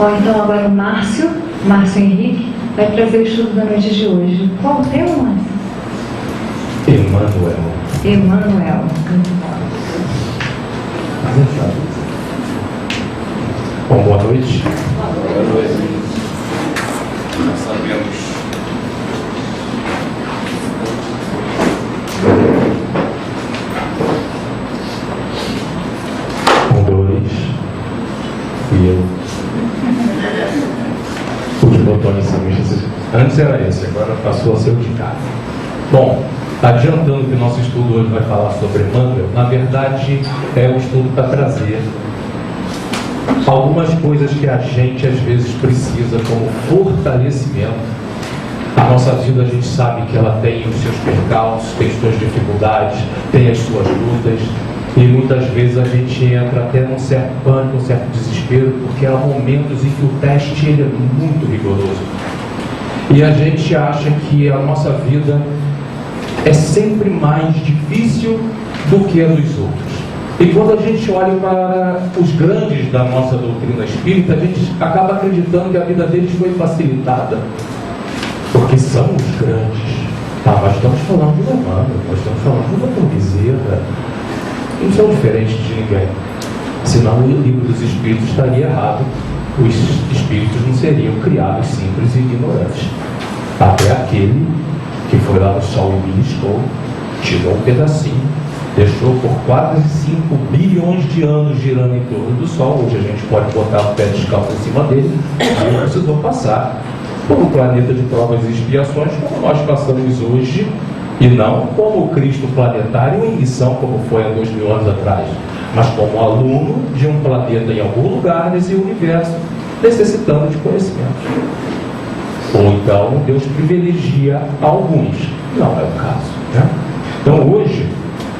Bom, então agora o Márcio Henrique, vai trazer o estudo da noite de hoje. Qual o tema, Márcio? Emmanuel. Bom, boa noite. Boa noite. Nós sabemos e eu. Os botões são esses. Antes era esse, agora passou a ser o de cá. Bom, adiantando que o nosso estudo hoje vai falar sobre Emmanuel, na verdade é um estudo para trazer algumas coisas que a gente às vezes precisa como fortalecimento. A nossa vida, a gente sabe que ela tem os seus percalços, tem as suas dificuldades, tem as suas lutas. E muitas vezes a gente entra até num certo pânico, um certo desespero, porque há momentos em que o teste ele é muito rigoroso. E a gente acha que a nossa vida é sempre mais difícil do que a dos outros. E quando a gente olha para os grandes da nossa doutrina espírita, a gente acaba acreditando que a vida deles foi facilitada, porque são os grandes. Mas estamos falando de Emmanuel, nós estamos falando de Dr. Bezerra. Não são diferentes de ninguém. Senão o livro dos Espíritos estaria errado. Os Espíritos não seriam criados simples e ignorantes. Até aquele que foi lá no Sol e beliscou, tirou um pedacinho, deixou por quase 5 bilhões de anos girando em torno do Sol. Hoje a gente pode botar o pé descalço em cima dele e não precisou passar por um planeta de provas e expiações como nós passamos hoje, e não como Cristo planetário em missão, como foi há 2000 anos atrás, mas como aluno de um planeta em algum lugar nesse universo, necessitando de conhecimento. Ou então Deus privilegia alguns. Não é o caso, né? Então hoje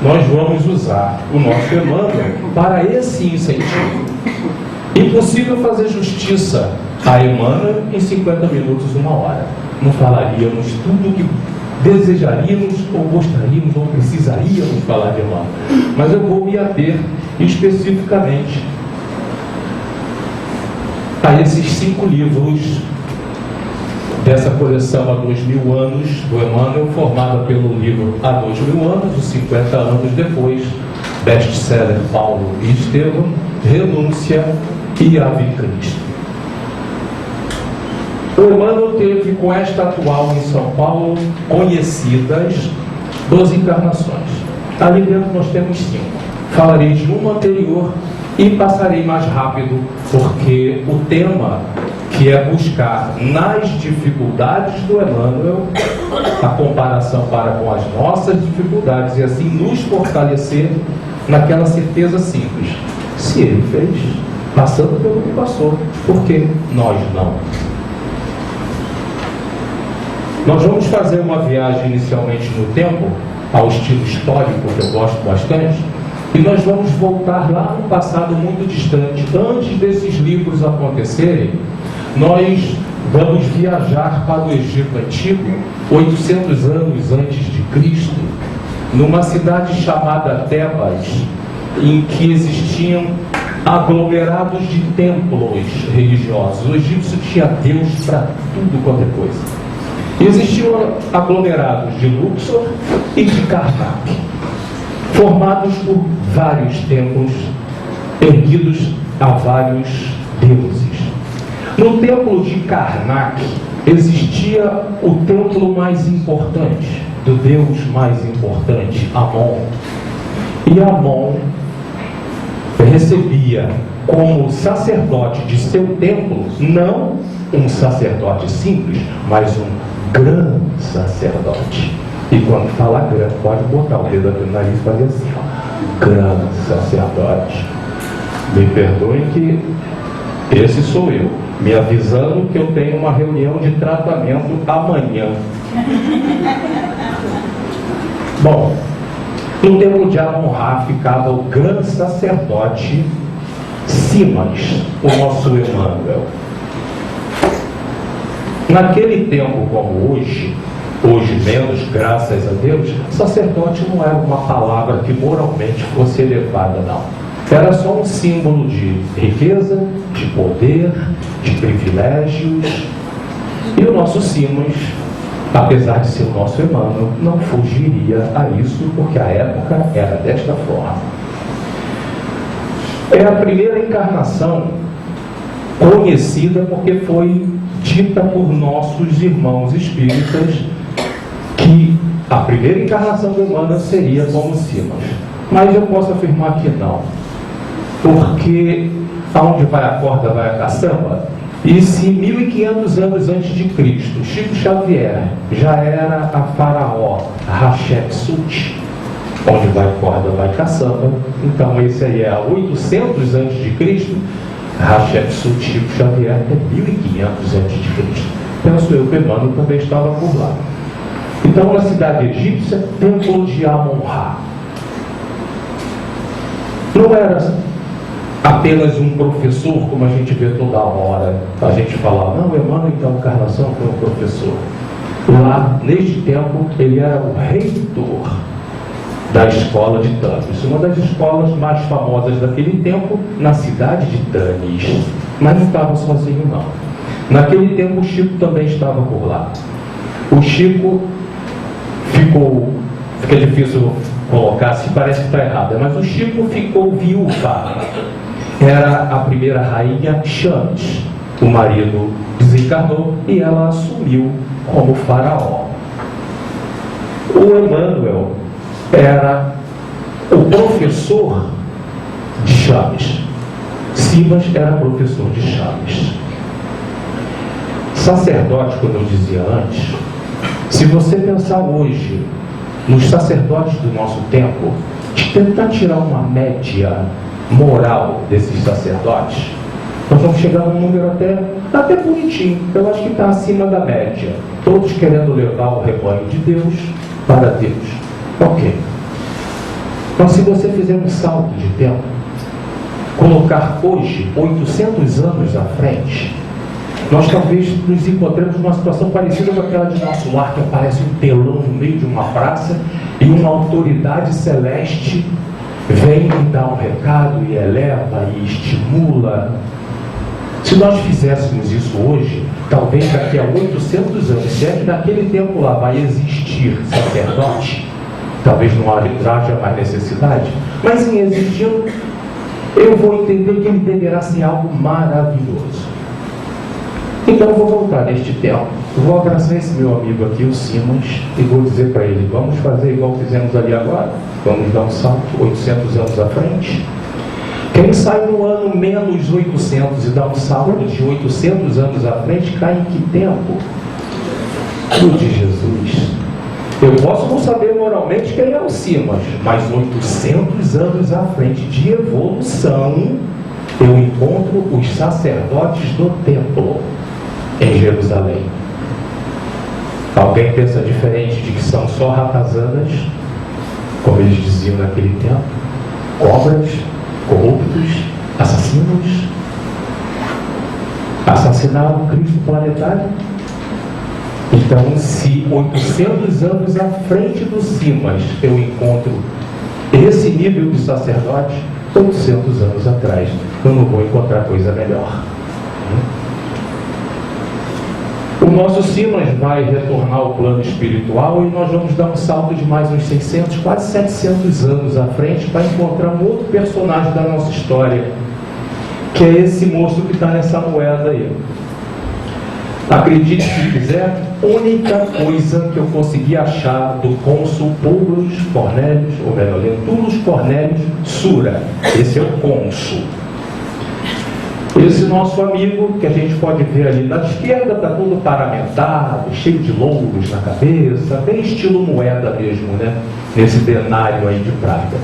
nós vamos usar o nosso Emmanuel para esse incentivo. Impossível fazer justiça a Emmanuel em 50 minutos, 1 hora. Não falaríamos tudo o que desejaríamos, ou gostaríamos, ou precisaríamos falar de Emmanuel. Mas eu vou me ater especificamente a esses 5 livros dessa coleção há 2000 anos do Emmanuel, formada pelo livro Há 2000 anos, os 50 anos depois, best-seller Paulo e Estevão, Renúncia e Ave Cristo. O Emmanuel teve com esta atual em São Paulo conhecidas 12 encarnações. Ali dentro nós temos 5. Falarei de uma anterior e passarei mais rápido, porque o tema que é buscar nas dificuldades do Emmanuel a comparação para com as nossas dificuldades e assim nos fortalecer naquela certeza simples. Se ele fez, passando pelo que passou, por que nós não? Nós vamos fazer uma viagem inicialmente no tempo, ao estilo histórico, que eu gosto bastante, e nós vamos voltar lá no passado muito distante. Antes desses livros acontecerem, nós vamos viajar para o Egito Antigo, 800 anos antes de Cristo, numa cidade chamada Tebas, em que existiam aglomerados de templos religiosos. O egípcio tinha Deus para tudo quanto é coisa. Existiam aglomerados de Luxor e de Karnak, formados por vários templos erguidos a vários deuses. No templo de Karnak existia o templo mais importante, do deus mais importante, Amon. E Amon recebia como sacerdote de seu templo, não um sacerdote simples, mas um grande sacerdote. E quando fala grande, pode botar o dedo aqui no nariz e fazer assim, ó, grande sacerdote. Me perdoem que esse sou eu, me avisando que eu tenho uma reunião de tratamento amanhã. Bom, no templo de Amon-Ra ficava o grande sacerdote Simas, o nosso Emmanuel. Naquele tempo como hoje menos, graças a Deus, sacerdote não era uma palavra que moralmente fosse elevada, não. era só um símbolo de riqueza, de poder, de privilégios. E o nosso Simas, apesar de ser o nosso Emmanuel, não fugiria a isso, porque a época era desta forma. É a primeira encarnação conhecida porque foi dita por nossos irmãos espíritas que a primeira encarnação do Emmanuel seria como Simas. Mas eu posso afirmar que não, porque aonde vai a corda vai a caçamba. E se 1500 anos antes de Cristo, Chico Xavier já era a faraó Hatshepsut, onde vai corda vai caçamba, então esse aí é a 800 antes de Cristo, Hatshepsut Chico Xavier é 1500 antes de Cristo. Penso eu que Emmanuel também estava por lá. Então, na cidade egípcia, templo de Amon-Ra. Não era apenas um professor, como a gente vê toda hora. A gente fala, não, Emmanuel, então, a encarnação foi um professor. Lá, neste tempo, ele era o reitor da escola de Tanis, uma das escolas mais famosas daquele tempo, na cidade de Tanis. Mas não estava sozinho, não. Naquele tempo, o Chico também estava por lá. O Chico fica difícil colocar, se parece que está errado, mas o Chico ficou viúva. Era a primeira rainha Chames. O marido desencarnou e ela assumiu como faraó. O Emmanuel era o professor de Chames. Simas era professor de Chames. Sacerdote, como eu dizia antes, se você pensar hoje nos sacerdotes do nosso tempo, de tentar tirar uma média moral desses sacerdotes, nós vamos chegar num número até bonitinho. Eu acho que está acima da média. Todos querendo levar o rebanho de Deus para Deus. Ok. Mas se você fizer um salto de tempo, colocar hoje, 800 anos à frente, nós talvez nos encontremos numa situação parecida com aquela de nosso lar, que aparece um telão no meio de uma praça e uma autoridade celeste vem e dá um recado e eleva e estimula. Se nós fizéssemos isso hoje, talvez daqui a 800 anos, se é que naquele tempo lá vai existir sacerdote, talvez não haja mais necessidade, mas em existindo, eu vou entender que ele deverá ser algo maravilhoso. Então eu vou voltar neste tempo, vou abraçar esse meu amigo aqui, o Simas, e vou dizer para ele, vamos fazer igual fizemos ali agora, vamos dar um salto 800 anos à frente. Quem sai no ano menos 800 e dá um salto de 800 anos à frente, cai em que tempo? O de Jesus. Eu posso não saber moralmente quem é o Simas, mas 800 anos à frente de evolução, eu encontro os sacerdotes do templo em Jerusalém. Alguém pensa diferente de que são só ratazanas, como eles diziam naquele tempo, cobras, corruptos, assassinos, assassinaram o Cristo planetário? Então, se 800 anos à frente do Simas eu encontro esse nível de sacerdote, 800 anos atrás eu não vou encontrar coisa melhor. O nosso Simas vai retornar ao plano espiritual e nós vamos dar um salto de mais uns 600, quase 700 anos à frente para encontrar um outro personagem da nossa história, que é esse moço que está nessa moeda aí. Acredite se quiser, única coisa que eu consegui achar do cônsul Publius Cornelius, ou melhor, Lentulus Cornelius Sura. Esse é o cônsul. Esse nosso amigo, que a gente pode ver ali na esquerda, está todo paramentado, cheio de louros na cabeça, bem estilo moeda mesmo, né? Nesse denário aí de prata.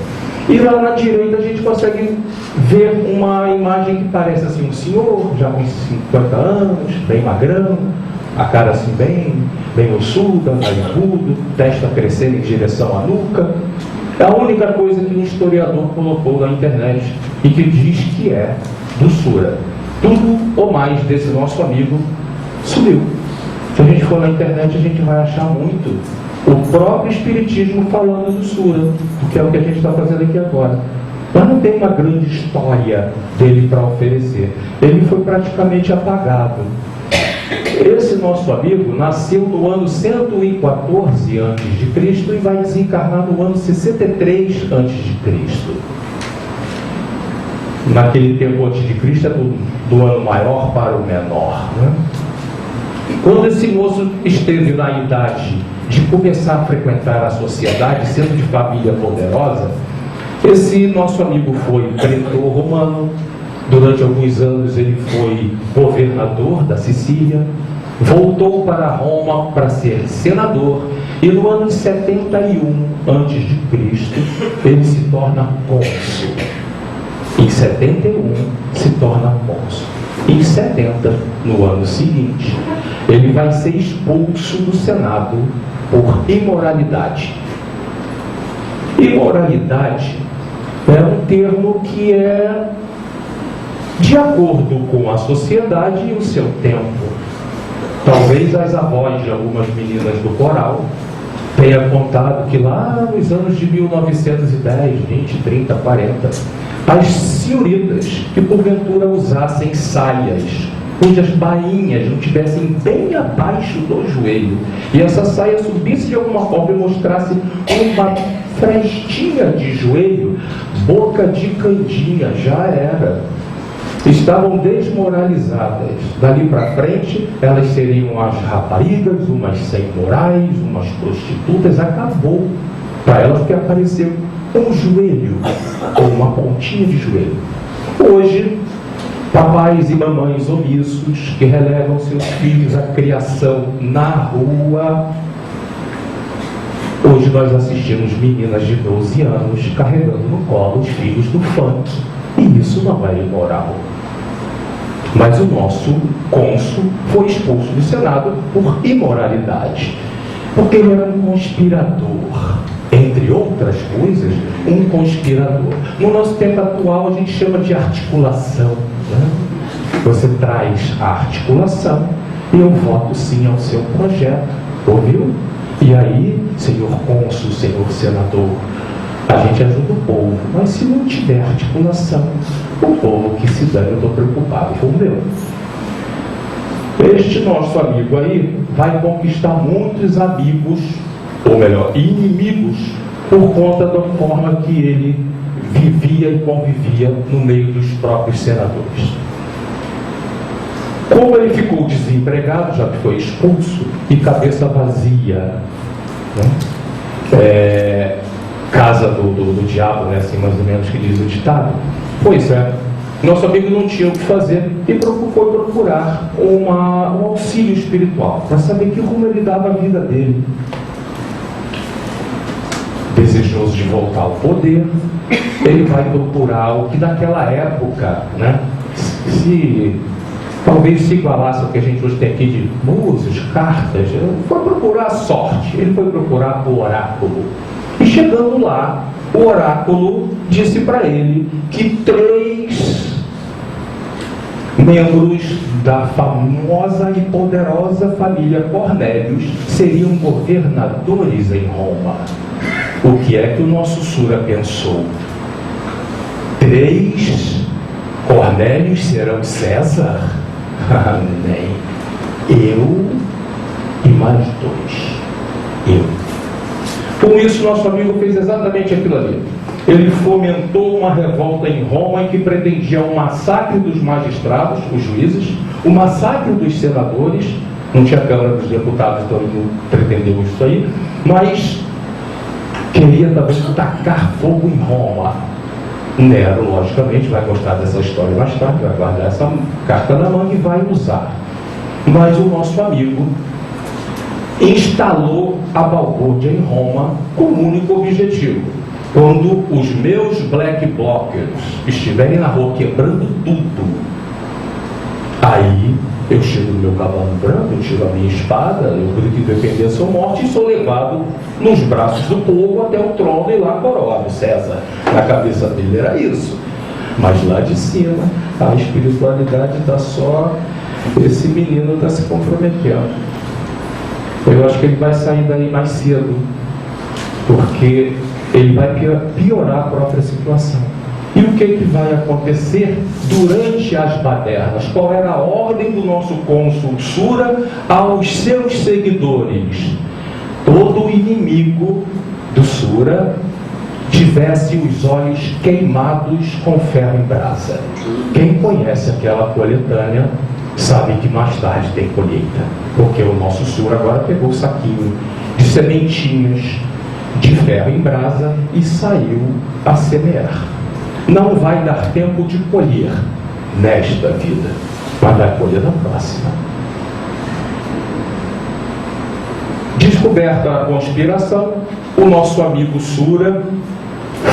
E lá na direita a gente consegue ver uma imagem que parece assim, um senhor, já com 50 anos, bem magrão, a cara assim bem ossuda, narigudo, testa crescendo em direção à nuca. É a única coisa que um historiador colocou na internet e que diz que é do Sura. Tudo ou mais desse nosso amigo sumiu. Se a gente for na internet, a gente vai achar muito o próprio Espiritismo falando do Sura, porque é o que a gente está fazendo aqui agora. Mas não tem uma grande história dele para oferecer. Ele foi praticamente apagado. Esse nosso amigo nasceu no ano 114 a.C. e vai desencarnar no ano 63 a.C. Naquele tempo antes de Cristo é do ano maior para o menor, né? Quando esse moço esteve na idade de começar a frequentar a sociedade, sendo de família poderosa, esse nosso amigo foi pretor romano. Durante alguns anos ele foi governador da Sicília, voltou para Roma para ser senador, e no ano de 71 a.C. ele se torna cônsul. Em 71 se torna cônsul. Em 70, no ano seguinte, ele vai ser expulso do Senado por imoralidade. Imoralidade é um termo que é de acordo com a sociedade e o seu tempo. Talvez as avós de algumas meninas do coral tenham contado que lá nos anos de 1910, 20, 30, 40, as senhoritas que porventura usassem saias cujas bainhas não estivessem bem abaixo do joelho, e essa saia subisse de alguma forma e mostrasse uma frestinha de joelho, boca de candinha, já era. Estavam desmoralizadas. Dali para frente, elas seriam as raparigas, umas sem morais, umas prostitutas. Acabou. Para elas que apareceu um joelho, ou uma pontinha de joelho. Hoje, papais e mamães omissos que relevam seus filhos à criação na rua. Hoje nós assistimos meninas de 12 anos carregando no colo os filhos do funk. E isso não é imoral. Mas o nosso cônsul foi expulso do Senado por imoralidade. Porque ele era um conspirador. Entre outras coisas, um conspirador. No nosso tempo atual, a gente chama de articulação, né? Você traz a articulação e eu voto sim ao seu projeto. Ouviu? E aí, senhor cônsul, senhor senador, a gente ajuda o povo, mas se não tiver articulação, o povo que se dane, eu estou preocupado com o meu. Este nosso amigo aí vai conquistar muitos amigos, ou melhor, inimigos, por conta da forma que ele vivia e convivia no meio dos próprios senadores. Como ele ficou desempregado, já que foi expulso, e cabeça vazia, né? Casa do diabo, né? Assim mais ou menos que diz o ditado. Pois é, nosso amigo não tinha o que fazer e foi procurar um auxílio espiritual para saber que rumo ele dava a vida dele. Desejoso de voltar ao poder, ele vai procurar o que naquela época, né, talvez se igualasse ao que a gente hoje tem aqui de músios, cartas. Ele foi procurar a sorte, ele foi procurar o oráculo. E chegando lá, o oráculo disse para ele que 3 membros da famosa e poderosa família Cornélios seriam governadores em Roma. O que é que o nosso Sura pensou? 3 Cornélios serão César? Nem. Eu e mais 2. Eu. Com isso, nosso amigo fez exatamente aquilo ali. Ele fomentou uma revolta em Roma em que pretendia o massacre dos magistrados, os juízes, o massacre dos senadores. Não tinha Câmara dos Deputados, então ele não pretendeu isso aí, mas queria também tacar fogo em Roma. Nero, logicamente, vai gostar dessa história mais tarde, vai guardar essa carta na manga e vai usar. Mas o nosso amigo instalou a balbúrdia em Roma com um único objetivo: quando os meus black blockers estiverem na rua quebrando tudo, aí eu chego no meu cavalo branco, eu tiro a minha espada, eu grito independência ou morte e sou levado nos braços do povo até o trono e lá coroado César. Na cabeça dele era isso. Mas lá de cima, a espiritualidade está só, esse menino está se comprometendo. Eu acho que ele vai sair daí mais cedo, porque ele vai piorar a própria situação. E o que vai acontecer durante as badernas? Qual era a ordem do nosso cônsul Sura aos seus seguidores? Todo inimigo do Sura tivesse os olhos queimados com ferro em brasa. Quem conhece aquela coletânea sabe que mais tarde tem colheita, porque o nosso Sura agora pegou o saquinho de sementinhas de ferro em brasa e saiu a semear. Não vai dar tempo de colher nesta vida, mas vai colher na próxima. Descoberta a conspiração, o nosso amigo Sura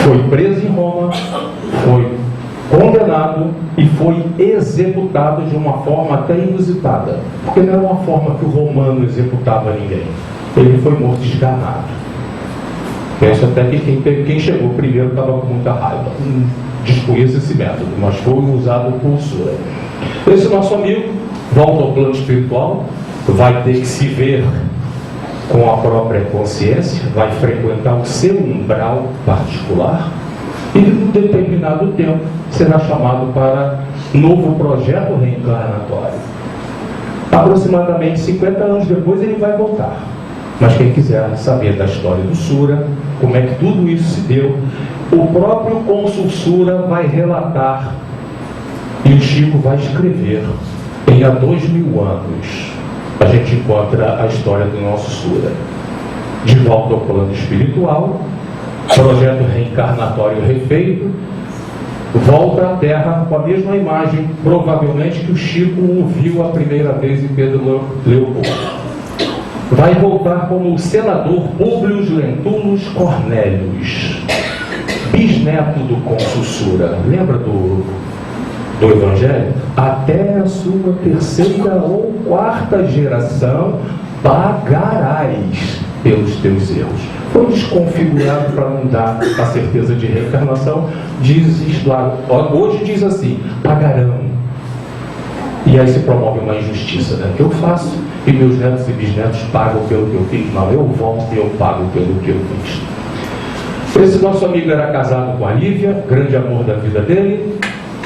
foi preso em Roma, foi condenado e foi executado de uma forma até inusitada, porque não era uma forma que o romano executava ninguém. Ele foi morto esganado. Penso até que quem chegou primeiro estava com muita raiva. Desconheço esse método, mas foi usado por Sura. Esse nosso amigo volta ao plano espiritual, vai ter que se ver com a própria consciência, vai frequentar o seu umbral particular e, num determinado tempo, será chamado para novo projeto reencarnatório. Aproximadamente 50 anos depois ele vai voltar. Mas quem quiser saber da história do Sura, como é que tudo isso se deu, o próprio cônsul Sura vai relatar e o Chico vai escrever em há 2000 anos. A gente encontra a história do nosso Sura. De volta ao plano espiritual, projeto reencarnatório refeito, volta à Terra com a mesma imagem, provavelmente que o Chico ouviu a primeira vez em Pedro Leopoldo. Vai voltar como o senador Públio Lentulus Cornélios, bisneto do cônsul Sura. Lembra do Evangelho? Até a sua terceira ou quarta geração pagarás pelos teus erros. Foi desconfigurado para não dar a certeza de reencarnação. Hoje diz assim: pagarão. E aí se promove uma injustiça, né? Que eu faço e meus netos e bisnetos pagam pelo que eu fiz. Não, eu volto e eu pago pelo que eu fiz. Esse nosso amigo era casado com a Lívia, grande amor da vida dele,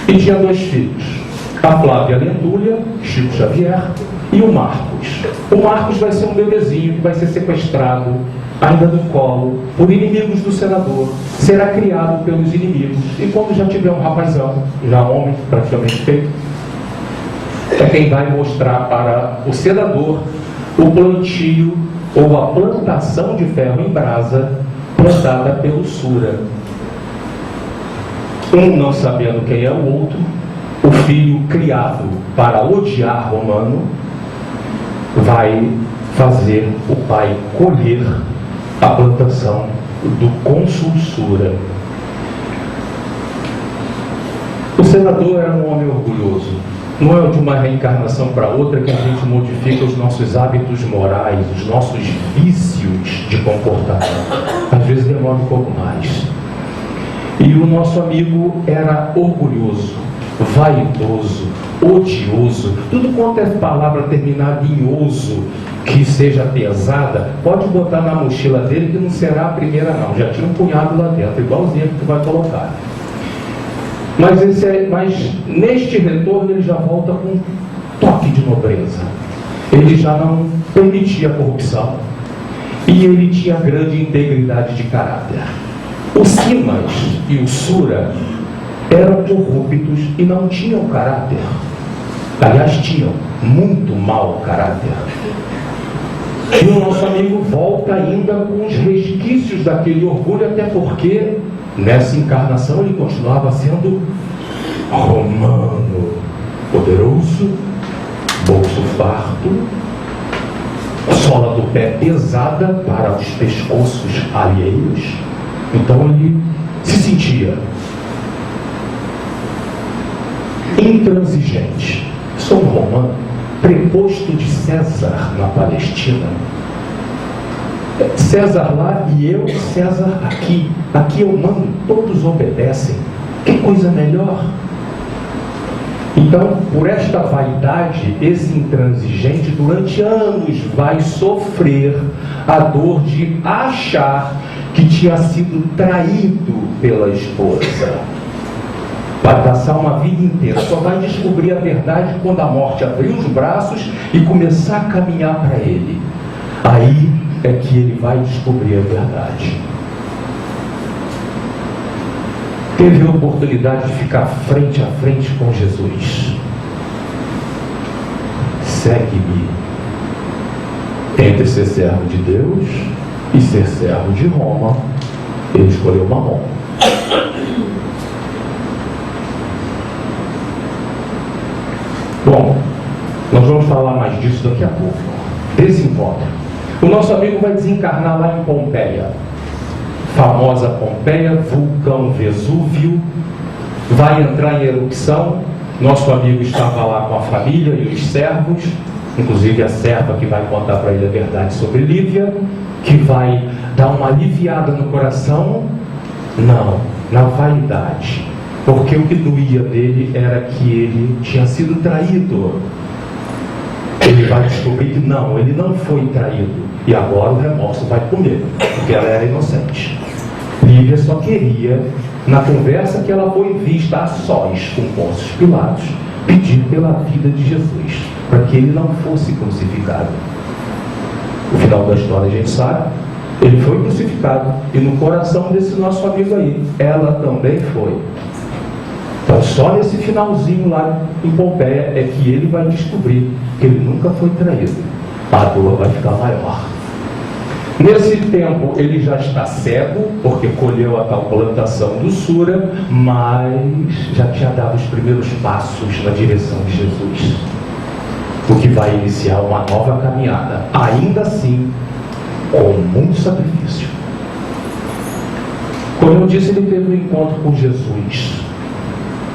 e tinha 2 filhos, a Flávia Lentúlia, Chico Xavier, e o Marcos. O Marcos vai ser um bebezinho que vai ser sequestrado, ainda no colo, por inimigos do senador, será criado pelos inimigos, e quando já tiver um rapazão, já homem, praticamente feito, é quem vai mostrar para o senador o plantio ou a plantação de ferro em brasa plantada pelo Sura. Um não sabendo quem é o outro, o filho criado para odiar Romano vai fazer o pai colher a plantação do cônsul Sura. O senador era um homem orgulhoso. Não é de uma reencarnação para outra que a gente modifica os nossos hábitos morais, os nossos vícios de comportamento. Às vezes demora um pouco mais. E o nosso amigo era orgulhoso, vaidoso, odioso. Tudo quanto é palavra terminada em oso, que seja pesada, pode botar na mochila dele que não será a primeira não. Já tinha um punhado lá dentro, igualzinho que tu vai colocar. Mas neste retorno ele já volta com um toque de nobreza. Ele já não permitia a corrupção. E ele tinha grande integridade de caráter. O Simas e o Sura eram corruptos e não tinham caráter. Aliás, tinham muito mau caráter. E o nosso amigo volta ainda com os resquícios daquele orgulho, até porque nessa encarnação ele continuava sendo romano, poderoso, bolso farto, sola do pé pesada para os pescoços alheios. Então ele se sentia intransigente. Sou um romano, preposto de César na Palestina. César lá e eu, César aqui. Aqui eu mando, todos obedecem. Que coisa melhor. Então, por esta vaidade, esse intransigente durante anos vai sofrer a dor de achar que tinha sido traído pela esposa. Vai passar uma vida inteira, só vai descobrir a verdade quando a morte abrir os braços e começar a caminhar para ele. Aí é que ele vai descobrir a verdade. Teve a oportunidade de ficar frente a frente com Jesus. Segue-me. Entre ser servo de Deus e ser servo de Roma, ele escolheu Mamon. Bom, nós vamos falar mais disso daqui a pouco. Desse encontro. O nosso amigo vai desencarnar lá em Pompeia. Famosa Pompeia, vulcão Vesúvio, vai entrar em erupção. Nosso amigo estava lá com a família e os servos, inclusive a serva que vai contar para ele a verdade sobre Lívia, que vai dar uma aliviada no coração. Não, na vaidade, porque o que doía dele era que ele tinha sido traído. Ele vai descobrir que não, ele não foi traído, e agora o remorso vai comer, porque ela era inocente. Lívia só queria, na conversa que ela foi vista a sós com Pôncio Pilatos, pedir pela vida de Jesus, para que ele não fosse crucificado. O final da história a gente sabe, ele foi crucificado, e no coração desse nosso amigo aí, ela também foi. Então só nesse finalzinho lá em Pompeia é que ele vai descobrir que ele nunca foi traído. A dor vai ficar maior. Nesse tempo ele já está cego, porque colheu a tal plantação do Sura, mas já tinha dado os primeiros passos na direção de Jesus, o que vai iniciar uma nova caminhada, ainda assim com muito sacrifício. Como eu disse, ele teve um encontro com Jesus,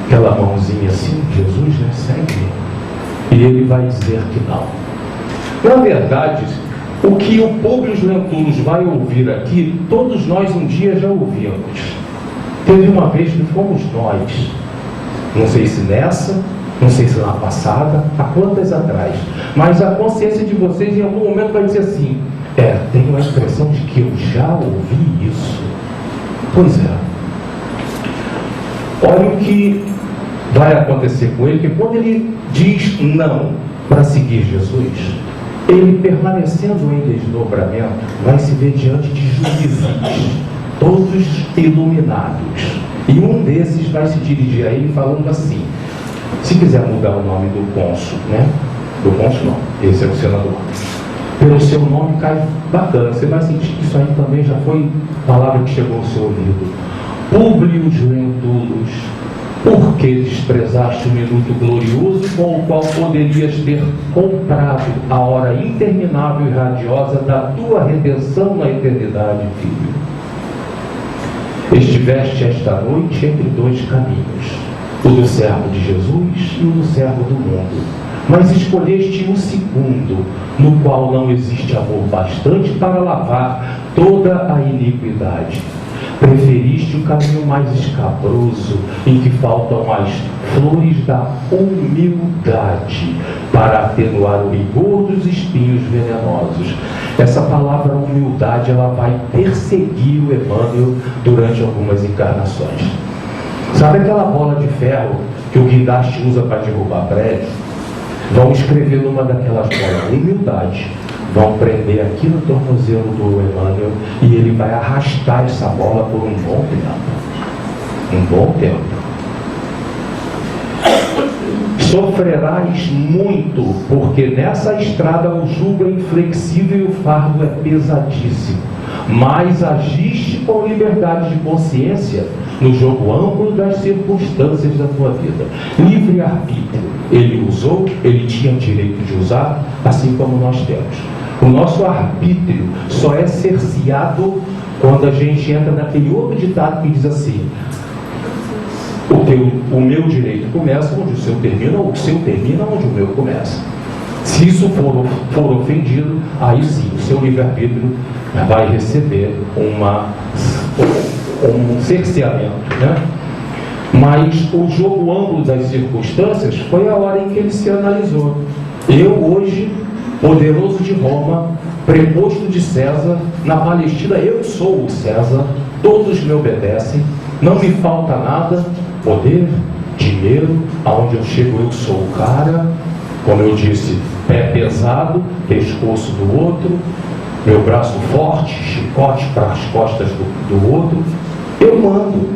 aquela mãozinha assim, Jesus, né, segue, e ele vai dizer que não. Na verdade, o que o Públio Lentulus vai ouvir aqui, todos nós um dia já ouvimos. Teve uma vez que fomos nós, não sei se nessa, não sei se na passada, há quantas atrás, mas a consciência de vocês em algum momento vai dizer assim: tenho a impressão de que eu já ouvi isso. Pois é. Olha o que vai acontecer com ele, que quando ele diz não para seguir Jesus, ele, permanecendo em desdobramento, vai se ver diante de juízes, todos iluminados. E um desses vai se dirigir a ele falando assim: se quiser mudar o nome do cônsul, né? Do cônsul não, esse é o senador. Pelo seu nome cai bacana, você vai sentir que isso aí também já foi palavra que chegou ao seu ouvido. Públio Lentulus, por que desprezaste o minuto glorioso com o qual poderias ter comprado a hora interminável e radiosa da tua redenção na eternidade, filho? Estiveste esta noite entre dois caminhos, o do servo de Jesus e o do servo do mundo, mas escolheste o segundo, no qual não existe amor bastante para lavar toda a iniquidade. Preferiste o caminho mais escabroso, em que faltam as flores da humildade, para atenuar o rigor dos espinhos venenosos. Essa palavra humildade, ela vai perseguir o Emmanuel durante algumas encarnações. Sabe aquela bola de ferro que o guindaste usa para derrubar prédio? Vão escrever numa daquelas bolas humildade. Vão prender aqui no tornozelo do Emmanuel e ele vai arrastar essa bola por um bom tempo. Um bom tempo. Sofrerás muito, porque nessa estrada o jugo é inflexível e o fardo é pesadíssimo. Mas agiste com liberdade de consciência no jogo amplo das circunstâncias da tua vida. Livre-arbítrio. Ele usou, ele tinha direito de usar, assim como nós temos. O nosso arbítrio só é cerceado quando a gente entra naquele outro ditado que diz assim: o meu direito começa onde o seu termina, ou o seu termina onde o meu começa. Se isso for ofendido, aí sim, o seu livre-arbítrio vai receber um cerceamento, né? Mas o jogo amplo das circunstâncias foi a hora em que ele se analisou. Eu hoje, poderoso de Roma, preposto de César, na Palestina eu sou o César, todos me obedecem, não me falta nada, poder, dinheiro, aonde eu chego eu sou o cara, como eu disse, pé pesado, pescoço do outro, meu braço forte, chicote para as costas do outro, eu mando.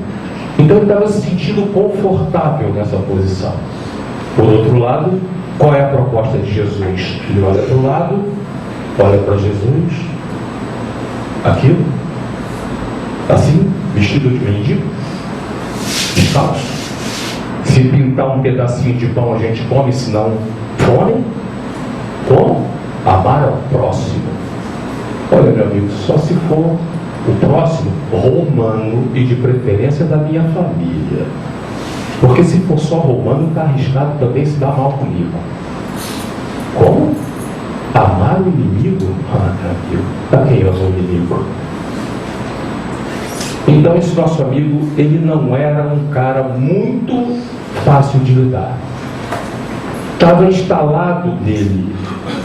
Então ele estava se sentindo confortável nessa posição. Por outro lado, qual é a proposta de Jesus? Ele olha para o lado, olha para Jesus, aquilo, assim, vestido de mendigo, descalço. Se pintar um pedacinho de pão a gente come, senão fome. Como? Amar ao próximo. Olha, meu amigo, só se for o próximo romano e de preferência da minha família. Porque se for só romano, está arriscado também se dar mal comigo. Como? Amar o inimigo? Ah, meu amigo, a quem ama o inimigo? Então esse nosso amigo, ele não era um cara muito fácil de lidar. Estava instalado nele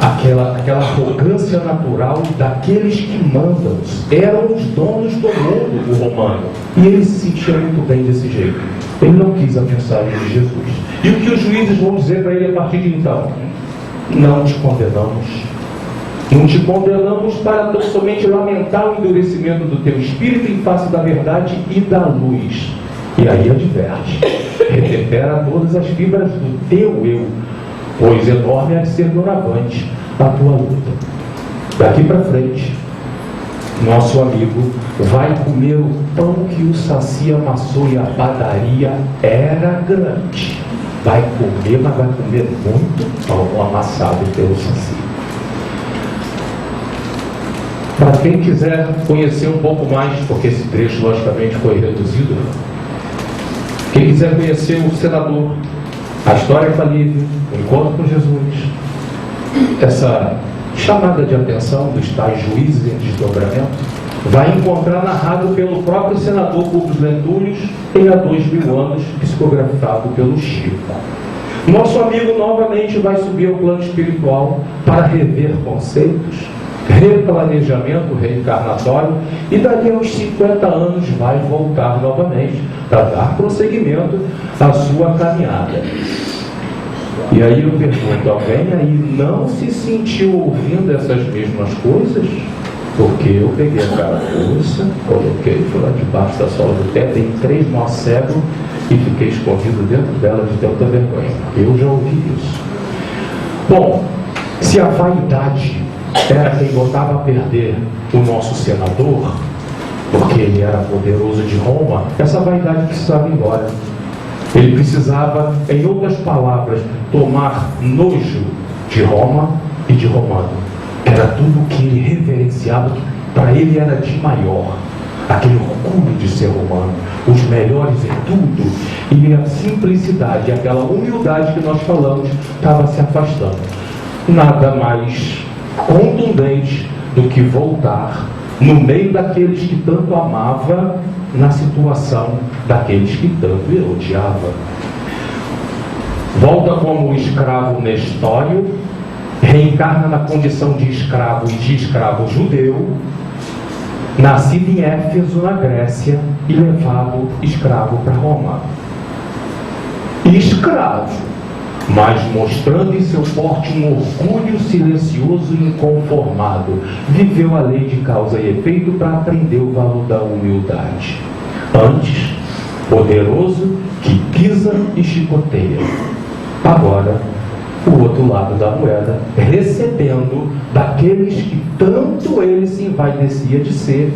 aquela arrogância natural daqueles que mandam. Eram os donos do mundo, o romano. E ele se sentia muito bem desse jeito. Ele não quis a mensagem de Jesus. E o que os juízes vão dizer para ele a partir de então? Não te condenamos. Não te condenamos para tão somente lamentar o endurecimento do teu espírito em face da verdade e da luz. E aí adverte: reverbera todas as fibras do teu eu, pois enorme há de ser doravante a tua luta. Daqui para frente, nosso amigo vai comer o pão que o Saci amassou, e a padaria era grande. Vai comer, mas vai comer muito pão amassado pelo Saci. Para quem quiser conhecer um pouco mais, porque esse trecho logicamente foi reduzido, quem quiser conhecer o senador, a história falível, o encontro com Jesus, essa chamada de atenção dos tais juízes em desdobramento, vai encontrar narrado pelo próprio senador Publio Lentulus em há 2000 anos, psicografado pelo Chico. Nosso amigo novamente vai subir ao plano espiritual para rever conceitos, replanejamento reencarnatório, e daqui a uns 50 anos vai voltar novamente para dar prosseguimento à sua caminhada. E aí eu pergunto: alguém aí não se sentiu ouvindo essas mesmas coisas? Porque eu peguei a carapuça, coloquei, fui lá debaixo da sola do pé, dei 3 nós cegos e fiquei escondido dentro dela de tanta vergonha. Eu já ouvi isso. Bom, se a vaidade era quem botava a perder o nosso senador, porque ele era poderoso de Roma, essa vaidade precisava ir embora. Ele precisava, em outras palavras, tomar nojo de Roma e de romano. Era tudo que ele reverenciava, que para ele era de maior. Aquele orgulho de ser romano, os melhores em tudo, e a simplicidade, aquela humildade que nós falamos, estava se afastando. Nada mais contundente do que voltar no meio daqueles que tanto amava, na situação daqueles que tanto ele odiava. Volta como escravo Nestório, reencarna na condição de escravo e de escravo judeu, nascido em Éfeso, na Grécia, e levado escravo para Roma. Escravo, mas mostrando em seu porte um orgulho silencioso e inconformado, viveu a lei de causa e efeito para aprender o valor da humildade. Antes, poderoso que pisa e chicoteia. Agora, o outro lado da moeda, recebendo daqueles que tanto ele se envaidecia de ser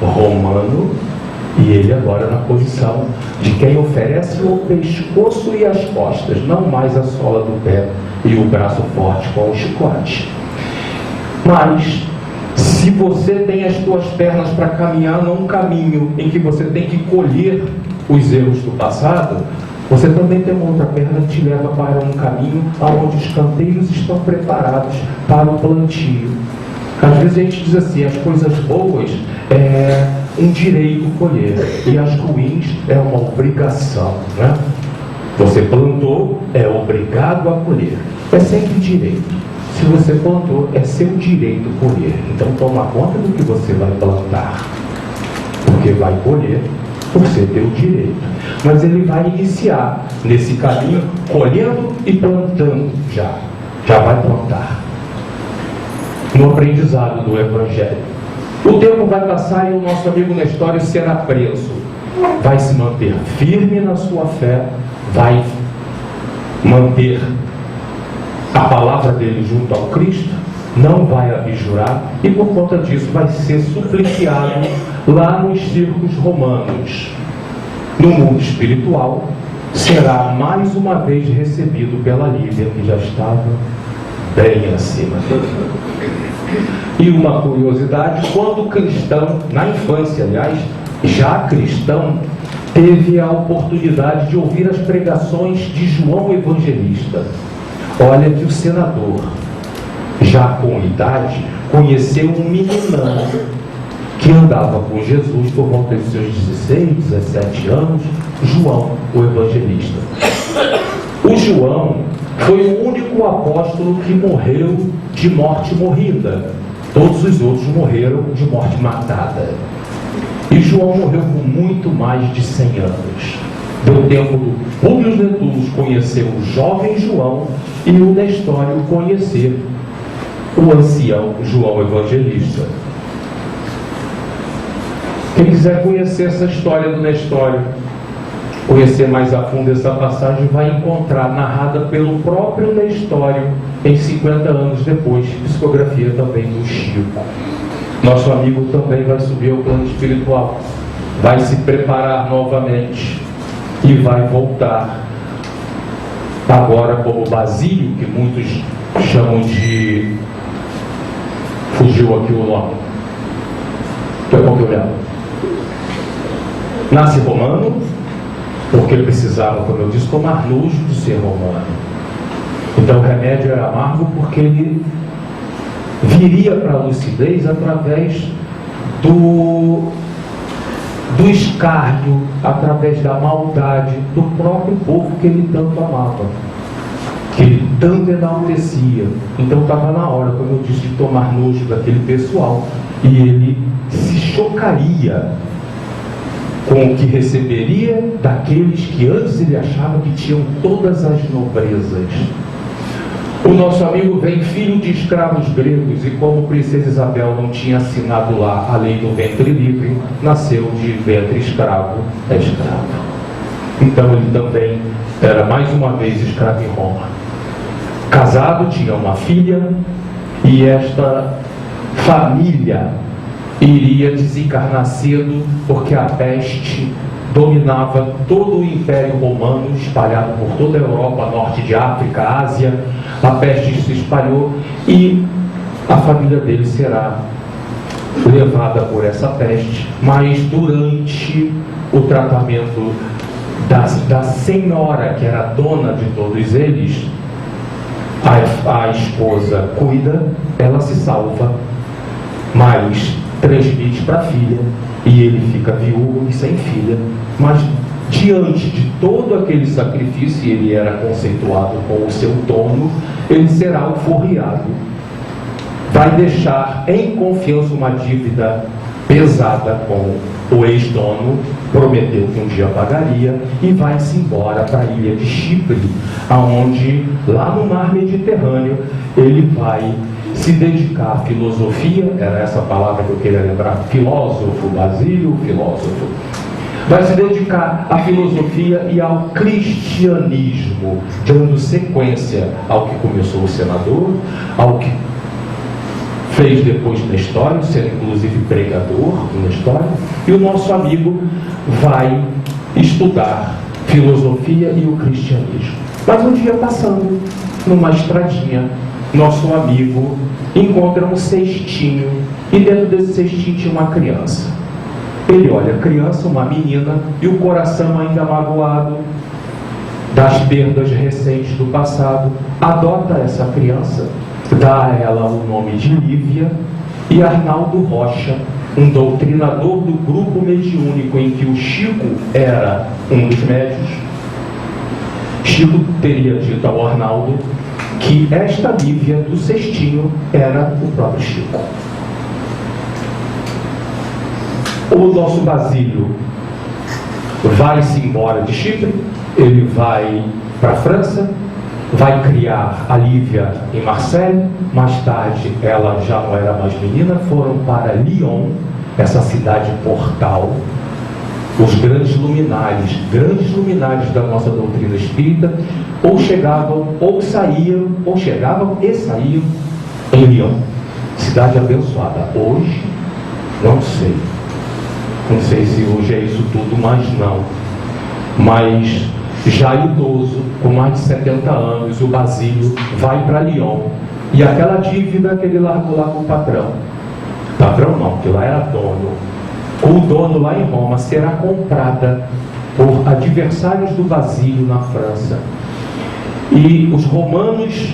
romano, e ele agora na posição de quem oferece o pescoço e as costas, não mais a sola do pé e o braço forte com o chicote. Mas, se você tem as suas pernas para caminhar num caminho em que você tem que colher os erros do passado, você também tem uma outra perna que te leva para um caminho onde os canteiros estão preparados para o plantio. Às vezes a gente diz assim: as coisas boas é um direito colher, e as ruins é uma obrigação, né? Você plantou, é obrigado a colher. É sempre direito. Se você plantou, é seu direito colher. Então toma conta do que você vai plantar, porque vai colher por ser teu direito. Mas ele vai iniciar nesse caminho, colhendo e plantando já vai plantar. No aprendizado do Evangelho. O tempo vai passar e o nosso amigo Nestório será preso. Vai se manter firme na sua fé, vai manter a palavra dele junto ao Cristo, não vai abjurar e por conta disso vai ser supliciado lá nos circos romanos. No mundo espiritual, será mais uma vez recebido pela Lívia, que já estava bem acima dele. E uma curiosidade, quando cristão, na infância aliás, já cristão, teve a oportunidade de ouvir as pregações de João Evangelista. Olha que o senador, já com idade, conheceu um meninão que andava com Jesus por volta de seus 16, 17 anos, João, o Evangelista. O João foi o único apóstolo que morreu de morte morrida. Todos os outros morreram de morte matada. E João morreu com muito mais de 100 anos. Deu tempo do Públio Lentulus conhecer o jovem João e o Nestório conhecer o ancião João Evangelista. Quem quiser conhecer essa história do Nestório, conhecer mais a fundo essa passagem, vai encontrar narrada pelo próprio Nestório em 50 anos depois, psicografia também do Chico. Nosso amigo também vai subir ao plano espiritual, vai se preparar novamente e vai voltar agora como Basílio, que muitos chamam de... fugiu aqui o nome, foi bom que eu lembro. Nasce romano, porque ele precisava, como eu disse, tomar nojo de ser romano. Então o remédio era amargo, porque ele viria para a lucidez através do escárnio, através da maldade do próprio povo que ele tanto amava, que ele tanto enaltecia. Então estava na hora, como eu disse, de tomar nojo daquele pessoal, e ele se chocaria com o que receberia daqueles que antes ele achava que tinham todas as nobrezas. O nosso amigo vem filho de escravos gregos, e como princesa Isabel não tinha assinado lá a lei do ventre livre, nasceu de ventre escravo, é escravo. Então ele também era mais uma vez escravo em Roma. Casado, tinha uma filha, e esta família iria desencarnar cedo, porque a peste dominava todo o Império Romano, espalhado por toda a Europa, norte de África, Ásia. A peste se espalhou e a família dele será levada por essa peste. Mas durante o tratamento da senhora, que era dona de todos eles, a esposa cuida, ela se salva, mas transmite para a filha, e ele fica viúvo e sem filha. Mas diante de todo aquele sacrifício, e ele era conceituado como o seu dono, ele será alforriado, vai deixar em confiança uma dívida pesada com o ex-dono, prometeu que um dia pagaria, e vai-se embora para a ilha de Chipre, aonde, lá no mar Mediterrâneo, ele vai se dedicar à filosofia. Era essa palavra que eu queria lembrar, filósofo, Basílio, filósofo. Vai se dedicar à filosofia e ao cristianismo, dando sequência ao que começou o senador, ao que fez depois Nestório, sendo inclusive pregador do Nestório. E o nosso amigo vai estudar filosofia e o cristianismo. Mas um dia, passando numa estradinha, nosso amigo encontra um cestinho, e dentro desse cestinho tinha uma criança. Ele olha a criança, uma menina, e o coração ainda magoado das perdas recentes do passado, adota essa criança, dá a ela o nome de Lívia, e Arnaldo Rocha, um doutrinador do grupo mediúnico em que o Chico era um dos médios, Chico teria dito ao Arnaldo que esta Lívia do cestinho era o próprio Chico. O nosso Basílio vai-se embora de Chipre, ele vai para a França, vai criar a Lívia em Marseille, mais tarde ela já não era mais menina, foram para Lyon, essa cidade portal, os grandes luminares da nossa doutrina espírita, ou chegavam e saíam em Lyon, cidade abençoada. Hoje, não sei se hoje é isso tudo, mas não. Mas já idoso, com mais de 70 anos, o Basílio vai para Lyon, e aquela dívida que ele largou lá com o patrão não, porque lá era dono, o dono lá em Roma, será comprada por adversários do Basílio na França, e os romanos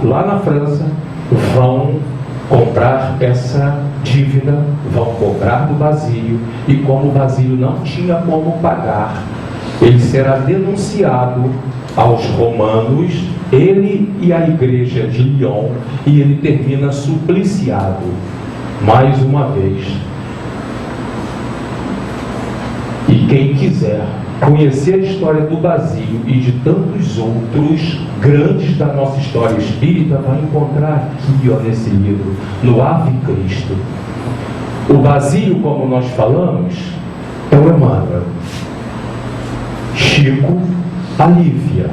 lá na França vão comprar essa dívida, vão cobrar do Basílio, e como o Basílio não tinha como pagar, ele será denunciado aos romanos, ele e a igreja de Lyon, e ele termina supliciado mais uma vez. E quem quiser conhecer a história do Basílio e de tantos outros grandes da nossa história espírita, vai encontrar aqui, nesse livro, no Ave Cristo. O Basílio, como nós falamos, é o Emmanuel. Chico, a Lívia.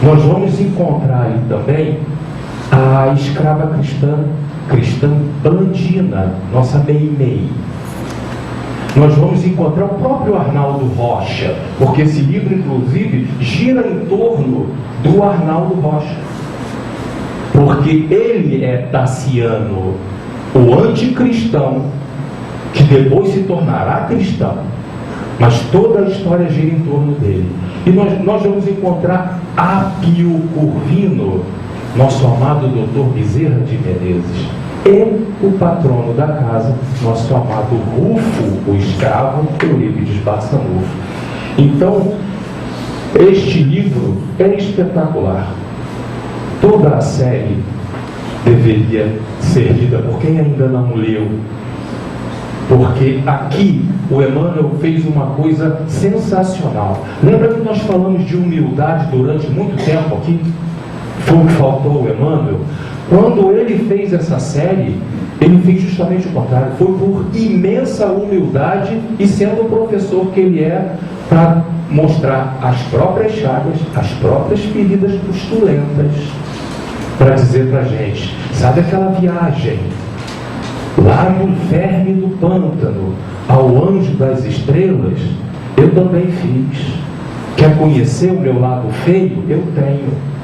Nós vamos encontrar aí também a escrava cristã Blandina, nossa Meimei. Nós vamos encontrar o próprio Arnaldo Rocha, porque esse livro, inclusive, gira em torno do Arnaldo Rocha, porque ele é Tassiano, o anticristão, que depois se tornará cristão, mas toda a história gira em torno dele. E nós vamos encontrar Apio Curvino, nosso amado doutor Bezerra de Menezes, e o patrono da casa, nosso amado Rufo, o escravo Eurípides Barçanufo. Então, este livro é espetacular. Toda a série deveria ser lida por quem ainda não leu, porque aqui o Emmanuel fez uma coisa sensacional. Lembra que nós falamos de humildade durante muito tempo aqui? Foi o que faltou ao Emmanuel? Quando ele fez essa série, ele fez justamente o contrário. Foi por imensa humildade e sendo o professor que ele é, para mostrar as próprias chagas, as próprias feridas pustulentas, para dizer para a gente: sabe aquela viagem lá no verme do pântano ao anjo das estrelas? Eu também fiz. Quer conhecer o meu lado feio? Eu tenho.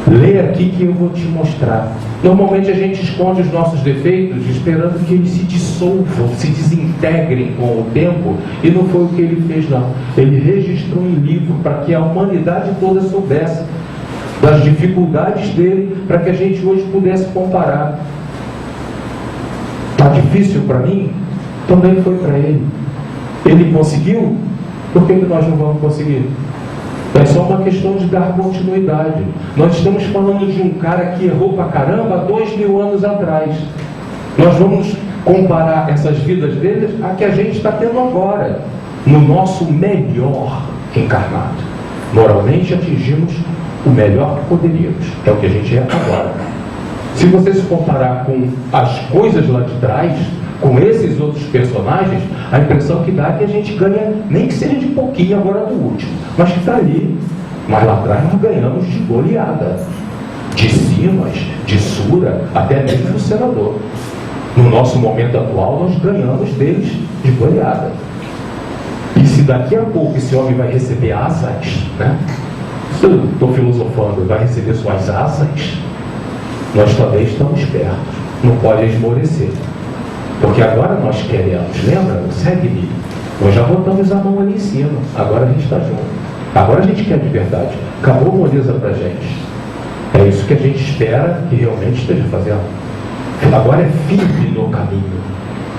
Lê aqui que eu vou te mostrar. Normalmente a gente esconde os nossos defeitos esperando que eles se dissolvam, se desintegrem com o tempo, e não foi o que ele fez, não. Ele registrou em livro para que a humanidade toda soubesse das dificuldades dele, para que a gente hoje pudesse comparar. Está difícil para mim? Também foi para ele. Ele conseguiu? Por que nós não vamos conseguir? É só uma questão de dar continuidade. Nós estamos falando de um cara que errou pra caramba há 2000 anos atrás. Nós vamos comparar essas vidas deles a que a gente está tendo agora, no nosso melhor encarnado. Moralmente atingimos o melhor que poderíamos. É o que a gente é agora. Se você se comparar com as coisas lá de trás, com esses outros personagens, a impressão que dá é que a gente ganha, nem que seja de pouquinho agora do último, mas que está ali. Mas lá atrás nós ganhamos de goleada, de Simas, de Sura, até mesmo do senador. No nosso momento atual, nós ganhamos deles de goleada. E se daqui a pouco esse homem vai receber asas, né? Se eu estou filosofando, vai receber suas asas, nós também estamos perto. Não pode esmorecer. Porque agora nós queremos, lembra? Segue-me. Nós já botamos a mão ali em cima. Agora a gente está junto. Agora a gente quer de verdade. Acabou a moleza para a gente. É isso que a gente espera que realmente esteja fazendo. Agora é firme no caminho.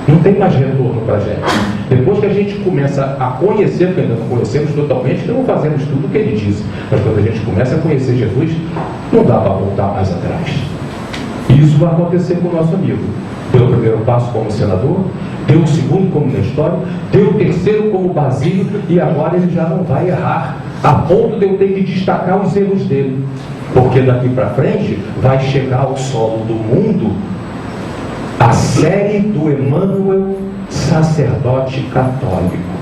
Não tem mais retorno para a gente. Depois que a gente começa a conhecer, porque ainda não conhecemos totalmente, que não fazemos tudo o que ele disse. Mas quando a gente começa a conhecer Jesus, não dá para voltar mais atrás. Isso vai acontecer com o nosso amigo. Deu o primeiro passo como senador, deu o segundo como Nestório, deu o terceiro como Basílio, e agora ele já não vai errar, a ponto de eu ter que destacar os erros dele. Porque daqui para frente vai chegar ao solo do mundo a série do Emmanuel, sacerdote católico.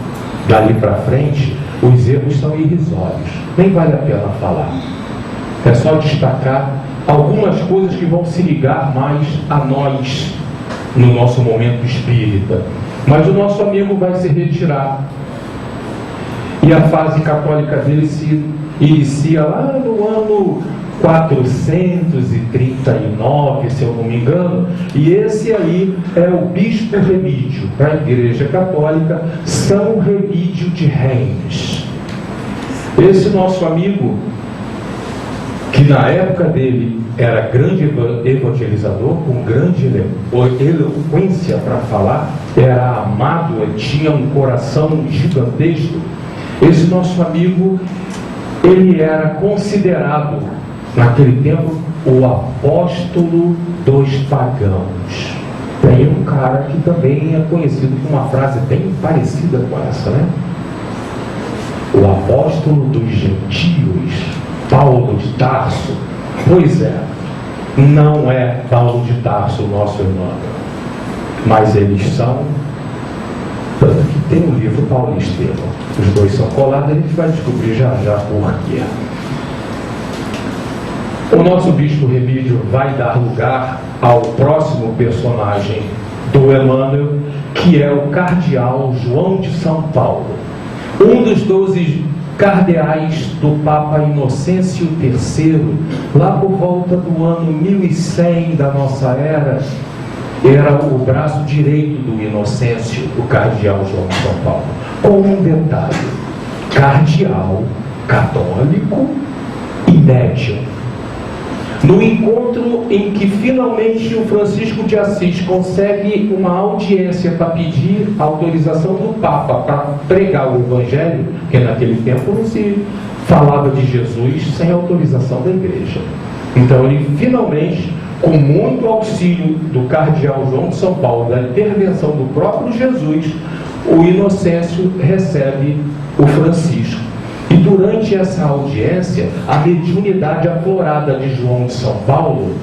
Dali para frente, os erros são irrisórios, nem vale a pena falar. É só destacar algumas coisas que vão se ligar mais a nós no nosso momento espírita. Mas o nosso amigo vai se retirar. E a fase católica dele se inicia lá no ano 439, se eu não me engano, e esse aí é o Bispo Remídio, da Igreja Católica, São Remídio de Reims. Esse nosso amigo, que na época dele era grande evangelizador, com grande eloquência para falar, era amado, tinha um coração gigantesco. Esse nosso amigo, ele era considerado, naquele tempo, o apóstolo dos pagãos. Tem um cara que também é conhecido com uma frase bem parecida com essa, né? O apóstolo dos gentios, Paulo de Tarso. Pois é, não é Paulo de Tarso o nosso irmão, mas eles são, tanto que tem um livro Paulo e Estevão, os dois são colados, a gente vai descobrir já por quê. O nosso Bispo Remídio vai dar lugar ao próximo personagem do Emmanuel, que é o Cardeal João de São Paulo, um dos 12 cardeais do Papa Inocêncio III, lá por volta do ano 1100 da nossa era. Era o braço direito do Inocêncio, o Cardeal João de São Paulo. Com um detalhe: cardeal católico e médium. No encontro em que finalmente o Francisco de Assis consegue uma audiência para pedir autorização do Papa para pregar o Evangelho, porque naquele tempo não se falava de Jesus sem autorização da Igreja. Então ele finalmente, com muito auxílio do Cardeal João de São Paulo, da intervenção do próprio Jesus, o Inocêncio recebe o Francisco. E durante essa audiência, a mediunidade aflorada de João de São Paulo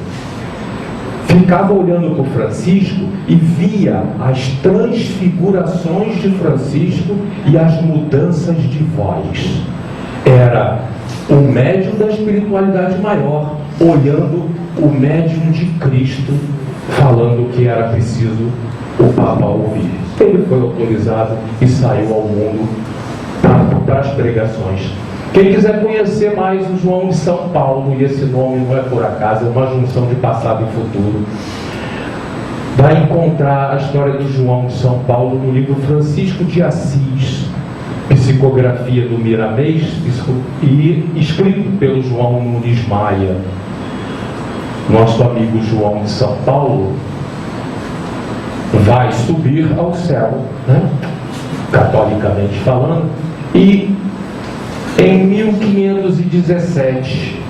ficava olhando para o Francisco e via as transfigurações de Francisco e as mudanças de voz. Era o médium da espiritualidade maior, olhando o médium de Cristo, falando que era preciso o Papa ouvir. Ele foi autorizado e saiu ao mundo para as pregações. Quem quiser conhecer mais o João de São Paulo, e esse nome não é por acaso, é uma junção de passado e futuro, vai encontrar a história do João de São Paulo no livro Francisco de Assis, Psicografia do Miramês, e escrito pelo João Nunes Maia. Nosso amigo João de São Paulo vai subir ao céu, né? Catolicamente falando, e em 1517,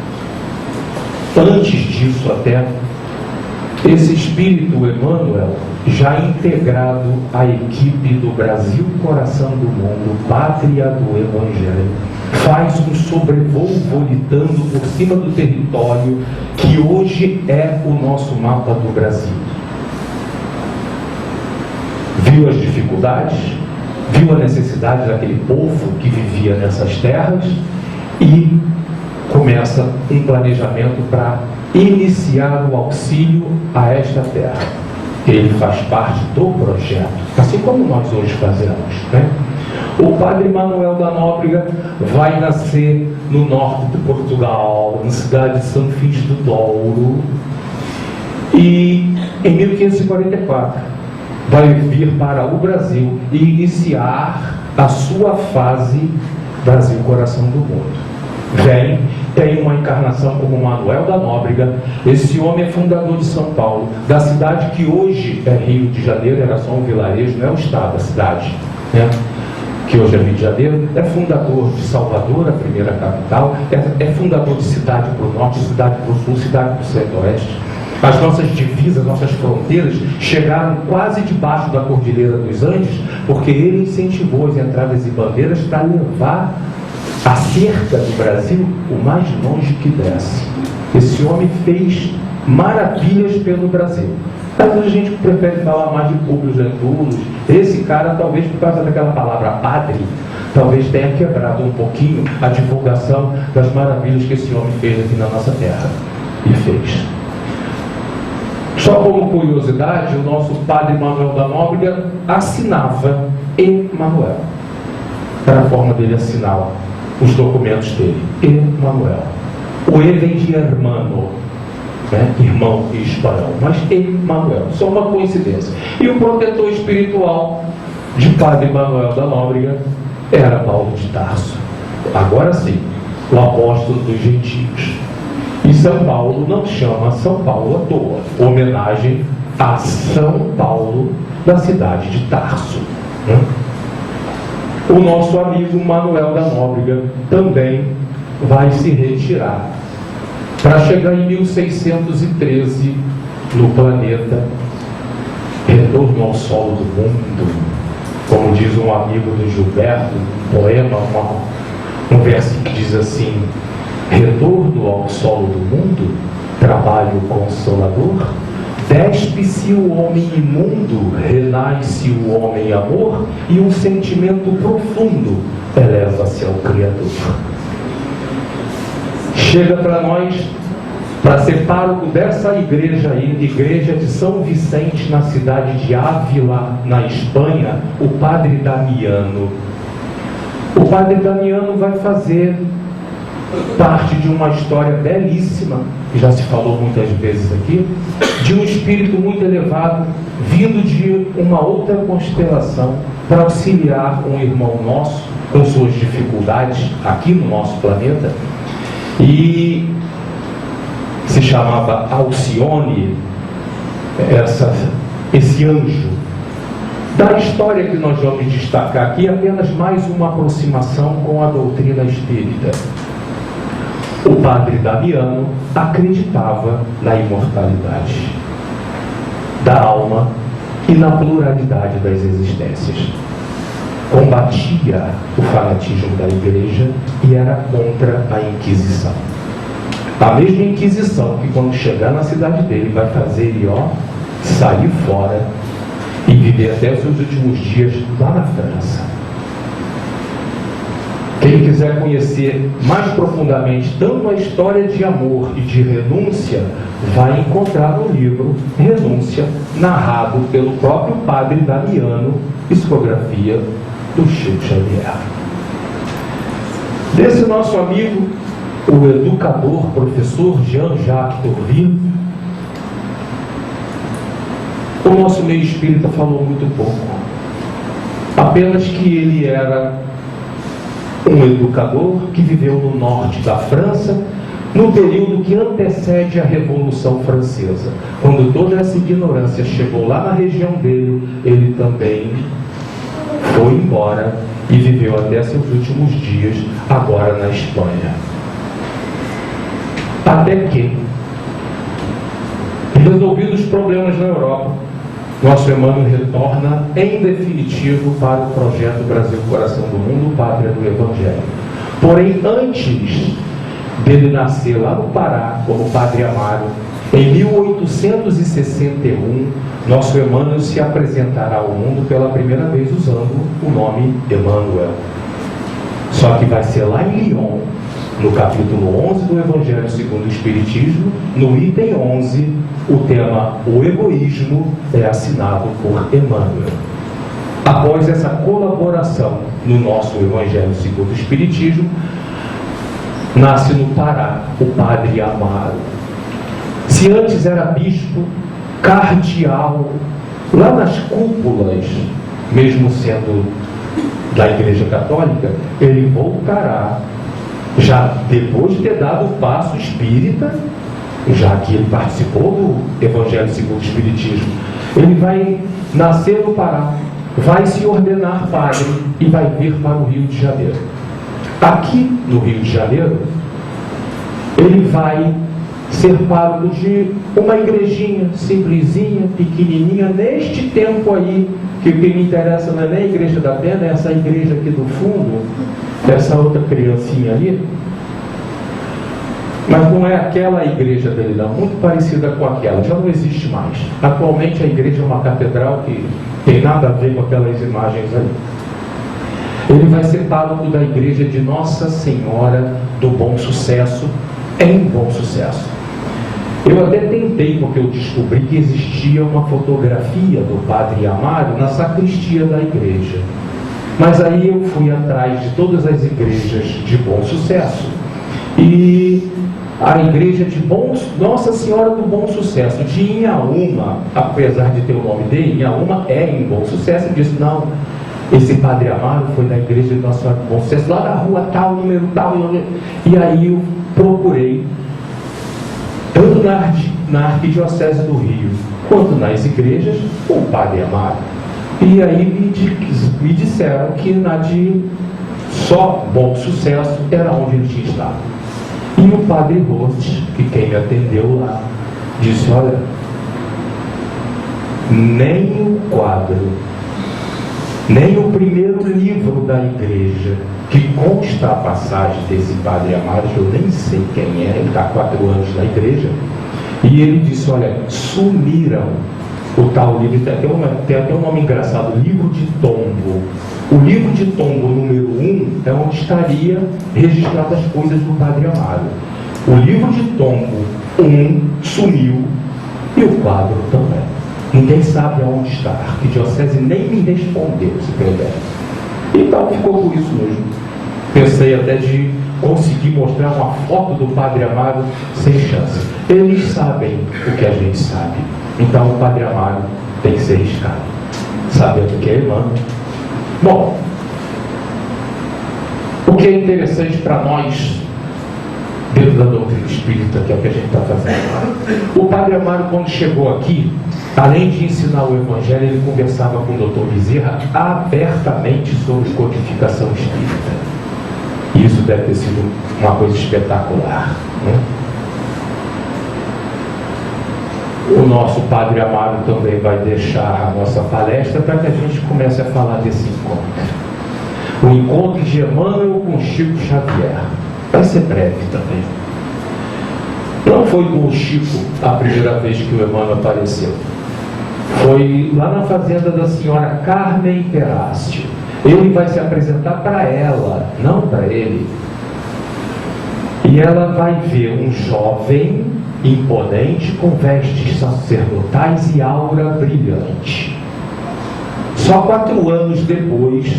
antes disso até, esse espírito Emmanuel, já integrado à equipe do Brasil, coração do mundo, pátria do Evangelho, faz um sobrevoo volitando por cima do território que hoje é o nosso mapa do Brasil. Viu as dificuldades, viu a necessidade daquele povo que vivia nessas terras e começa um planejamento para iniciar o auxílio a esta terra. Ele faz parte do projeto, assim como nós hoje fazemos, né? O padre Manuel da Nóbrega vai nascer no norte de Portugal, na cidade de São Fins do Douro, e em 1544 vai vir para o Brasil e iniciar a sua fase Brasil Coração do Mundo. Vem, tem uma encarnação como Manuel da Nóbrega. Esse homem é fundador de São Paulo, da cidade que hoje é Rio de Janeiro, era só um vilarejo, não é o estado, a cidade, né? Que hoje é Rio de Janeiro. É fundador de Salvador, a primeira capital, é fundador de cidade para o norte, cidade para o sul, cidade para o centro-oeste. As nossas divisas, nossas fronteiras chegaram quase debaixo da Cordilheira dos Andes, porque ele incentivou as entradas e bandeiras para levar a cerca do Brasil o mais longe que desse. Esse homem fez maravilhas pelo Brasil. Às vezes a gente prefere falar mais de Públio Lentulus. Esse cara, talvez por causa daquela palavra padre, talvez tenha quebrado um pouquinho a divulgação das maravilhas que esse homem fez aqui na nossa terra. E fez. Só como curiosidade, o nosso padre Manuel da Nóbrega assinava Emanuel. Era a forma dele assinar os documentos dele. Emanuel. O E vem de hermano, né? Irmão em espanhol, mas Emanuel, só uma coincidência. E o protetor espiritual de padre Manuel da Nóbrega era Paulo de Tarso. Agora sim, o apóstolo dos gentios. E São Paulo não chama São Paulo à toa, homenagem a São Paulo da cidade de Tarso, né? O nosso amigo Manuel da Nóbrega também vai se retirar para chegar em 1613 no planeta, retorno ao solo do mundo, como diz um amigo do Gilberto, um poema, um verso que diz assim: retorno ao solo do mundo, trabalho consolador, despe-se o homem imundo, renasce o homem amor, e um sentimento profundo eleva-se ao Criador. Chega para nós, para ser pároco dessa igreja aí, igreja de São Vicente, na cidade de Ávila, na Espanha, o padre Damiano. O padre Damiano vai fazer parte de uma história belíssima, que já se falou muitas vezes aqui, de um espírito muito elevado, vindo de uma outra constelação, para auxiliar um irmão nosso com suas dificuldades aqui no nosso planeta. E se chamava Alcione, esse anjo. Da história que nós vamos destacar aqui, apenas mais uma aproximação com a doutrina espírita. O padre Damiano acreditava na imortalidade da alma e na pluralidade das existências. Combatia o fanatismo da igreja e era contra a Inquisição. A mesma Inquisição que, quando chegar na cidade dele, vai fazer ele sair fora e viver até os seus últimos dias lá na França. Quem quiser conhecer mais profundamente tanto a história de amor e de renúncia, vai encontrar no livro Renúncia, narrado pelo próprio padre Damiano, psicografia do Chico Xavier. Desse nosso amigo, o educador, professor Jean-Jacques Tourville, o nosso meio espírita falou muito pouco. Apenas que ele era um educador que viveu no norte da França, no período que antecede a Revolução Francesa. Quando toda essa ignorância chegou lá na região dele, ele também foi embora e viveu até seus últimos dias, agora na Espanha. Até que, resolvidos os problemas na Europa, nosso Emmanuel retorna em definitivo para o projeto Brasil Coração do Mundo, Pátria do Evangelho. Porém, antes dele nascer lá no Pará, como Padre Amaro, em 1861, nosso Emmanuel se apresentará ao mundo pela primeira vez usando o nome Emmanuel. Só que vai ser lá em Lyon, no capítulo 11 do Evangelho segundo o Espiritismo, no item 11, o tema O Egoísmo é assinado por Emmanuel. Após essa colaboração no nosso Evangelho segundo o Espiritismo, nasce no Pará o Padre Amaro. Se antes era bispo, cardeal, lá nas cúpulas, mesmo sendo da Igreja Católica, ele voltará, já depois de ter dado o passo espírita, já que ele participou do Evangelho segundo o Espiritismo, ele vai nascer no Pará, vai se ordenar padre e vai vir para o Rio de Janeiro. Aqui no Rio de Janeiro, ele vai ser pároco de uma igrejinha simplesinha, pequenininha, neste tempo aí, que o que me interessa não é nem a Igreja da Pena, é essa igreja aqui do fundo, essa outra criancinha ali. Mas não é aquela igreja dele não, muito parecida com aquela, já não existe mais. Atualmente a igreja é uma catedral que tem nada a ver com aquelas imagens ali. Ele vai ser pároco da igreja de Nossa Senhora do Bom Sucesso, em Bom Sucesso. Eu até tentei, porque eu descobri que existia uma fotografia do Padre Amaro na sacristia da igreja. Mas aí eu fui atrás de todas as igrejas de Bom Sucesso. E a igreja de Nossa Senhora do Bom Sucesso, de Inhaúma, apesar de ter o nome dele, Inhaúma é em Bom Sucesso, disse, não, esse Padre Amaro foi na igreja de Nossa Senhora do Bom Sucesso, lá na rua tal, número tal, e aí eu procurei, tanto na Arquidiocese do Rio, quanto nas igrejas, o Padre Amaro. E aí me disseram que na de só Bom Sucesso era onde ele tinha estado. E o Padre Rost, que quem me atendeu lá, disse, olha, nem o quadro, nem o primeiro livro da igreja, que consta a passagem desse Padre Amaro, eu nem sei quem é, ele está há 4 anos na igreja, e ele disse, olha, sumiram o tal livro, tem até um nome engraçado, livro de tombo. O livro de tombo número 1 é onde estaria registradas as coisas do Padre Amaro. O livro de tombo 1 sumiu e o quadro também. Ninguém sabe aonde está. A Arquidiocese nem me respondeu, se puder. Então ficou por isso mesmo. Pensei até de conseguir mostrar uma foto do Padre Amaro sem chance. Eles sabem o que a gente sabe. Então o Padre Amaro tem que ser riscado. Sabendo que é Emmanuel. Bom, o que é interessante para nós, dentro da doutrina espírita, que é o que a gente está fazendo, o Padre Amaro, quando chegou aqui, além de ensinar o Evangelho, ele conversava com o Dr. Bezerra abertamente sobre codificação espírita. E isso deve ter sido uma coisa espetacular, né? O nosso Padre Amaro também vai deixar a nossa palestra para que a gente comece a falar desse encontro. O encontro de Emmanuel com Chico Xavier. Vai ser breve também. Não foi com o Chico a primeira vez que o Emmanuel apareceu. Foi lá na fazenda da senhora Carmen Perácio. Ele vai se apresentar para ela, não para ele. E ela vai ver um jovem imponente com vestes sacerdotais e aura brilhante. Só 4 anos depois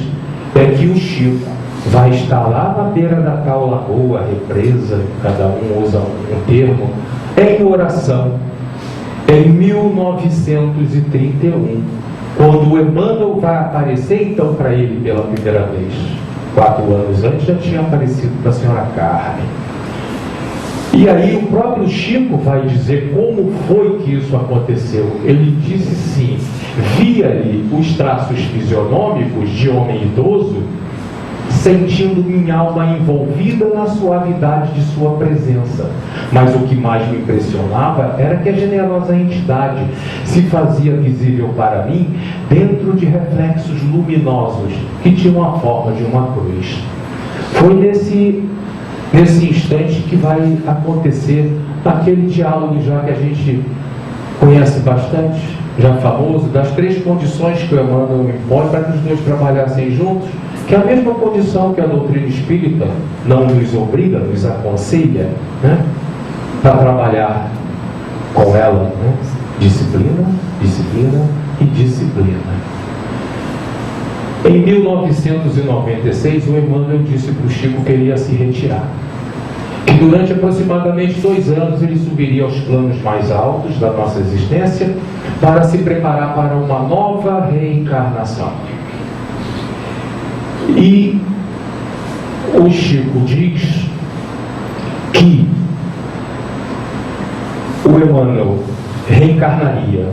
é que o Chico vai estar lá na beira da tal lagoa, represa, cada um usa um termo, em oração, em 1931, quando o Emmanuel vai aparecer então para ele pela primeira vez. 4 anos antes já tinha aparecido para a senhora Carmen. E aí o próprio Chico vai dizer como foi que isso aconteceu. Ele disse sim, vi ali os traços fisionômicos de homem idoso, sentindo minha alma envolvida na suavidade de sua presença. Mas o que mais me impressionava era que a generosa entidade se fazia visível para mim dentro de reflexos luminosos que tinham a forma de uma cruz. Foi nesse instante que vai acontecer aquele diálogo já que a gente conhece bastante, já famoso, das 3 condições que o Emmanuel impõe para que os dois trabalhassem juntos, que é a mesma condição que a doutrina espírita não nos obriga, nos aconselha, né, para trabalhar com ela, né? Disciplina, disciplina e disciplina. Em 1996, o Emmanuel disse para o Chico que ele ia se retirar. Que durante aproximadamente 2 anos ele subiria aos planos mais altos da nossa existência para se preparar para uma nova reencarnação. E o Chico diz que o Emmanuel reencarnaria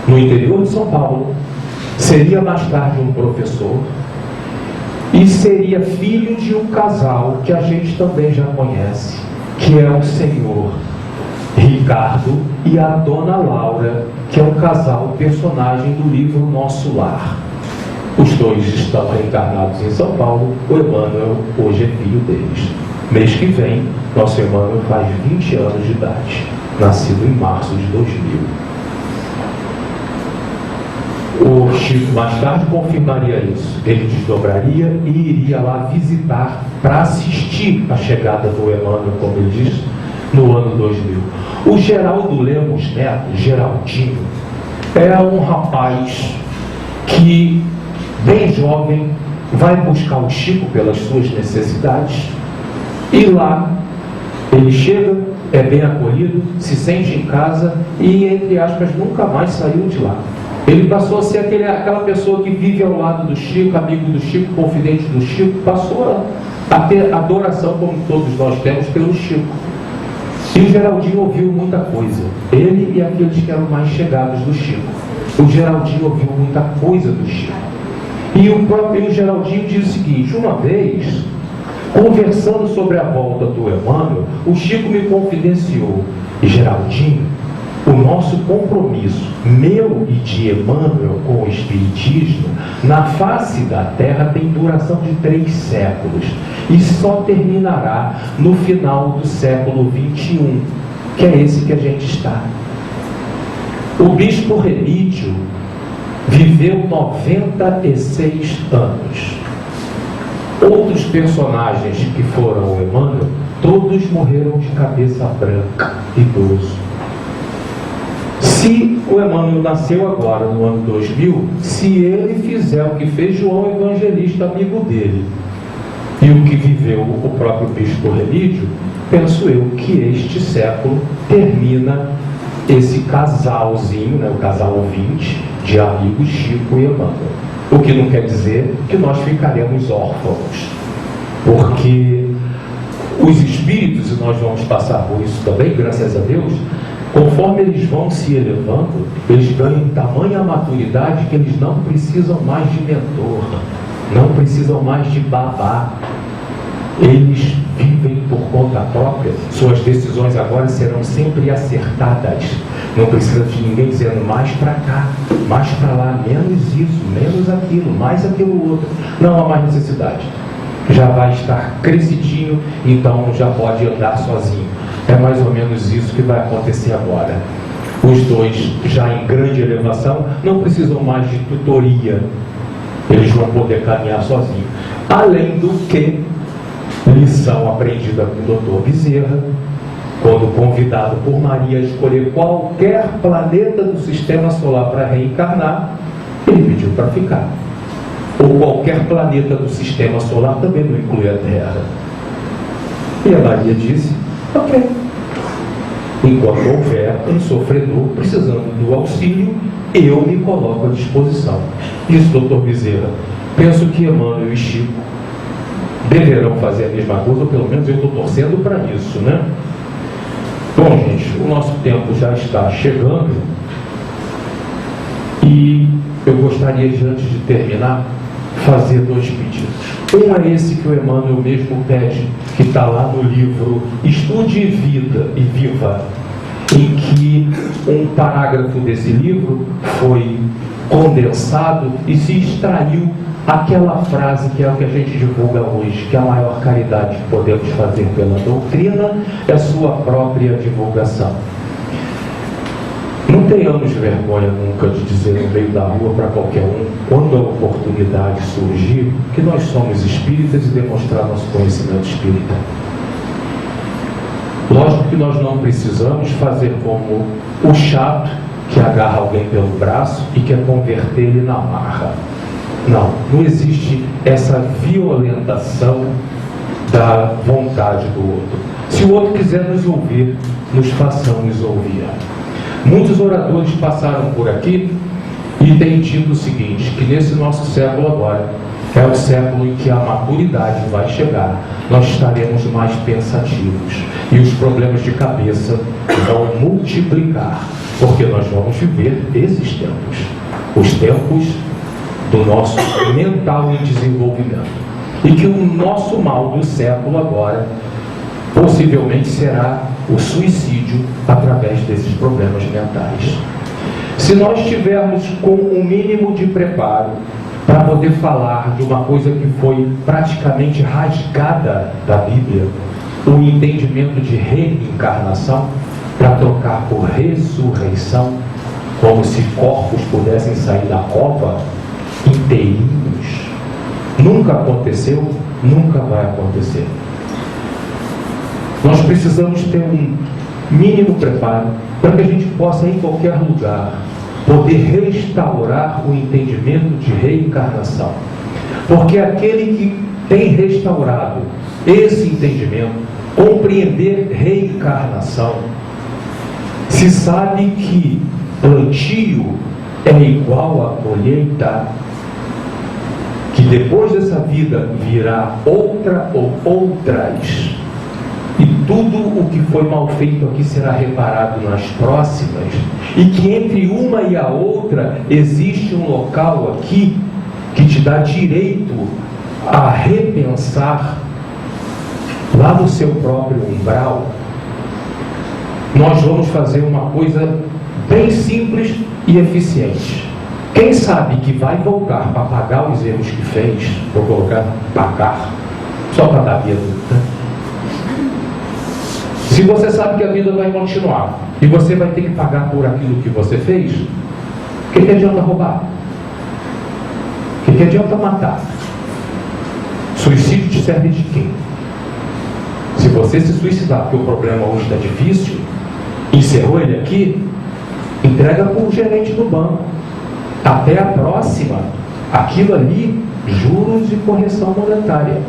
no interior de São Paulo, seria mais tarde um professor e seria filho de um casal que a gente também já conhece, que é o senhor Ricardo e a dona Laura, que é um casal personagem do livro Nosso Lar. Os dois estão reencarnados em São Paulo. O Emmanuel hoje é filho deles. Mês que vem, nosso Emmanuel faz 20 anos de idade, nascido em março de 2000. O Chico mais tarde confirmaria isso. Ele desdobraria e iria lá visitar para assistir a chegada do Emmanuel, como ele diz, no ano 2000. O Geraldo Lemos Neto, Geraldinho, é um rapaz que, bem jovem, vai buscar o Chico pelas suas necessidades e lá ele chega, é bem acolhido, se sente em casa e, entre aspas, nunca mais saiu de lá. Ele passou a ser aquela pessoa que vive ao lado do Chico, amigo do Chico, confidente do Chico, passou a ter adoração, como todos nós temos, pelo Chico. E o Geraldinho ouviu muita coisa, ele e aqueles que eram mais chegados do Chico. O Geraldinho ouviu muita coisa do Chico. E o próprio Geraldinho diz o seguinte: uma vez, conversando sobre a volta do Emmanuel, o Chico me confidenciou: Geraldinho, o nosso compromisso, meu e de Emmanuel, com o Espiritismo, na face da Terra tem duração de 3 séculos e só terminará no final do século XXI, que é esse que a gente está. O bispo Remídio viveu 96 anos. Outros personagens que foram o Emmanuel, todos morreram de cabeça branca, idoso. Se o Emmanuel nasceu agora, no ano 2000, se ele fizer o que fez João Evangelista, amigo dele, e o que viveu o próprio bispo Remídio, penso eu que este século termina esse casalzinho, né, o casal 20, de amigos Chico e Emmanuel. O que não quer dizer que nós ficaremos órfãos, porque os espíritos, e nós vamos passar por isso também, graças a Deus, conforme eles vão se elevando, eles ganham tamanha maturidade que eles não precisam mais de mentor, não precisam mais de babá. Eles vivem por conta própria, suas decisões agora serão sempre acertadas. Não precisa de ninguém dizendo mais para cá, mais para lá, menos isso, menos aquilo, mais aquilo outro. Não há mais necessidade. Já vai estar crescidinho, então já pode andar sozinho. É mais ou menos isso que vai acontecer agora. Os dois, já em grande elevação, não precisam mais de tutoria. Eles vão poder caminhar sozinhos. Além do que, lição aprendida com o Dr. Bezerra, quando convidado por Maria a escolher qualquer planeta do sistema solar para reencarnar, ele pediu para ficar. Ou qualquer planeta do sistema solar, também não inclui a Terra. E a Maria disse: ok. Enquanto houver um sofredor precisando do auxílio, eu me coloco à disposição. Disse Dr. Bezerra: penso que Emmanuel e Chico deverão fazer a mesma coisa, ou pelo menos eu estou torcendo para isso, né? Bom, gente, o nosso tempo já está chegando e eu gostaria de, antes de terminar, fazer 2 pedidos. Um é esse que o Emmanuel mesmo pede, que está lá no livro Estude Vida e Viva, em que um parágrafo desse livro foi condensado e se extraiu aquela frase que é o que a gente divulga hoje, que a maior caridade que podemos fazer pela doutrina é sua própria divulgação. Não tenhamos vergonha nunca de dizer no meio da rua para qualquer um, quando a oportunidade surgir, que nós somos espíritas e demonstrar nosso conhecimento espírita. Lógico que nós não precisamos fazer como o chato que agarra alguém pelo braço e quer converter ele na marra. Não, não existe essa violentação da vontade do outro. Se o outro quiser nos ouvir, nos façamos ouvir. Muitos oradores passaram por aqui e têm dito o seguinte, que nesse nosso século agora, é o século em que a maturidade vai chegar, nós estaremos mais pensativos e os problemas de cabeça vão multiplicar, porque nós vamos viver esses tempos, os tempos do nosso mental em desenvolvimento, e que o nosso mal do século agora, possivelmente será o suicídio através desses problemas mentais. Se nós tivermos com um mínimo de preparo para poder falar de uma coisa que foi praticamente rasgada da Bíblia, o entendimento de reencarnação, para trocar por ressurreição, como se corpos pudessem sair da cova inteirinhos, nunca aconteceu, nunca vai acontecer. Nós precisamos ter um mínimo preparo para que a gente possa, em qualquer lugar, poder restaurar o entendimento de reencarnação. Porque aquele que tem restaurado esse entendimento, compreender reencarnação, se sabe que plantio é igual a colheita, que depois dessa vida virá outra ou outras, e tudo o que foi mal feito aqui será reparado nas próximas, e que entre uma e a outra existe um local aqui que te dá direito a repensar lá no seu próprio umbral. Nós vamos fazer uma coisa bem simples e eficiente. Quem sabe que vai voltar para pagar os erros que fez, vou colocar pagar, só para dar medo, né? Se você sabe que a vida vai continuar e você vai ter que pagar por aquilo que você fez, o que adianta roubar? O que adianta matar? Suicídio te serve de quê? Se você se suicidar porque o problema hoje está difícil, encerrou ele aqui, entrega para o gerente do banco. Até a próxima, aquilo ali, juros e correção monetária.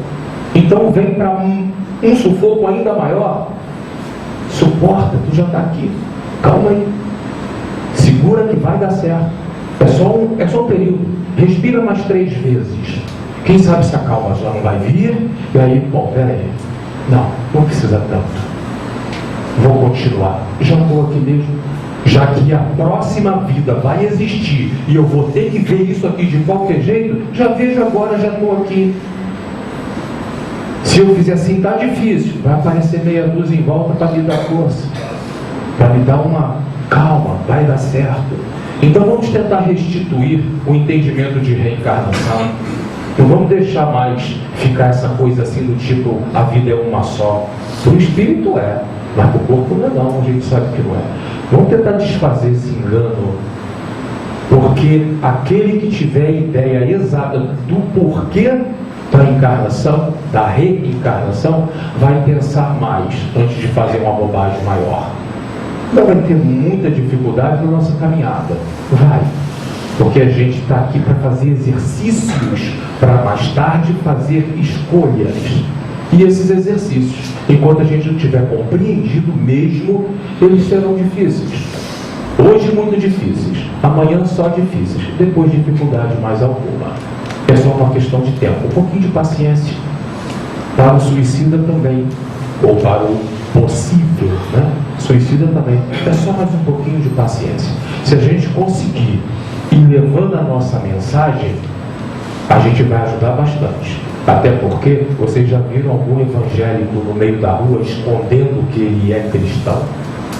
Então vem para um sufoco ainda maior. Suporta, tu já está aqui. Calma aí. Segura que vai dar certo. É só um período. Respira mais 3 vezes. Quem sabe se a calma já não vai vir. E aí, bom, peraí. Não precisa tanto. Vou continuar. Já estou aqui mesmo. Já que a próxima vida vai existir e eu vou ter que ver isso aqui de qualquer jeito, já vejo agora, já estou aqui. Se eu fizer assim, está difícil. Vai aparecer meia dúzia em volta para me dar força, para me dar uma calma, vai dar certo. Então vamos tentar restituir o entendimento de reencarnação. Não vamos deixar mais ficar essa coisa assim do tipo, a vida é uma só. Para o espírito é, mas para o corpo não é não, a gente sabe que não é. Vamos tentar desfazer esse engano, porque aquele que tiver a ideia exata do porquê da encarnação, da reencarnação, vai pensar mais antes de fazer uma bobagem maior. Não vai ter muita dificuldade na nossa caminhada, vai, porque a gente está aqui para fazer exercícios, para mais tarde fazer escolhas. E esses exercícios, enquanto a gente não tiver compreendido mesmo, eles serão difíceis. Hoje muito difíceis, amanhã só difíceis, depois dificuldade mais alguma. É só uma questão de tempo, um pouquinho de paciência. Para o suicida também, ou para o possível, né? Suicida também, é só mais um pouquinho de paciência. Se a gente conseguir ir levando a nossa mensagem, a gente vai ajudar bastante. Até porque vocês já viram algum evangélico no meio da rua escondendo que ele é cristão,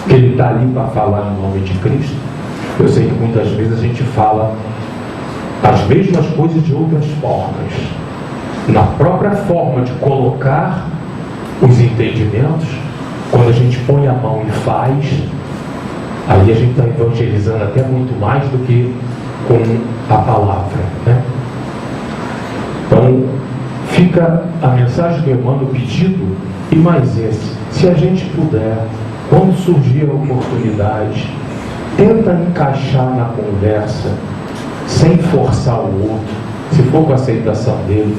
que ele está ali para falar em nome de Cristo? Eu sei que muitas vezes a gente fala as mesmas coisas de outras formas. Na própria forma de colocar os entendimentos, quando a gente põe a mão e faz, aí a gente está evangelizando até muito mais do que com a palavra, né? Então, fica a mensagem do Emmanuel, o pedido, e mais esse: se a gente puder, quando surgir a oportunidade, tenta encaixar na conversa, sem forçar o outro, se for com a aceitação dele.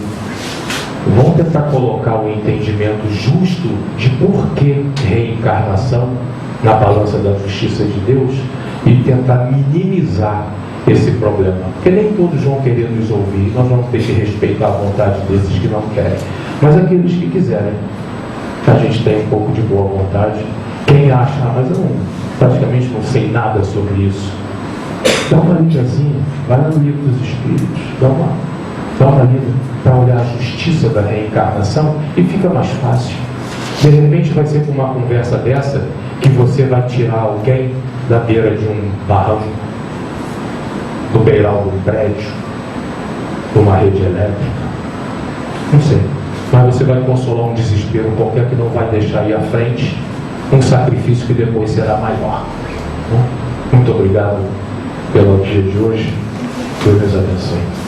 Vamos tentar colocar o entendimento justo de por que reencarnação na balança da justiça de Deus e tentar minimizar esse problema, porque nem todos vão querer nos ouvir. Nós vamos ter que respeitar a vontade desses que não querem, mas aqueles que quiserem, a gente tem um pouco de boa vontade. Quem acha, mas eu praticamente não sei nada sobre isso, dá uma lidazinha, vai no Livro dos Espíritos, dá uma lida para olhar a justiça da reencarnação e fica mais fácil. De repente vai ser com uma conversa dessa que você vai tirar alguém da beira de um barranco, do beiral de um prédio, de uma rede elétrica. Não sei. Mas você vai consolar um desespero qualquer que não vai deixar ir à frente um sacrifício que depois será maior. Muito obrigado pelo dia de hoje. Deus nos abençoe.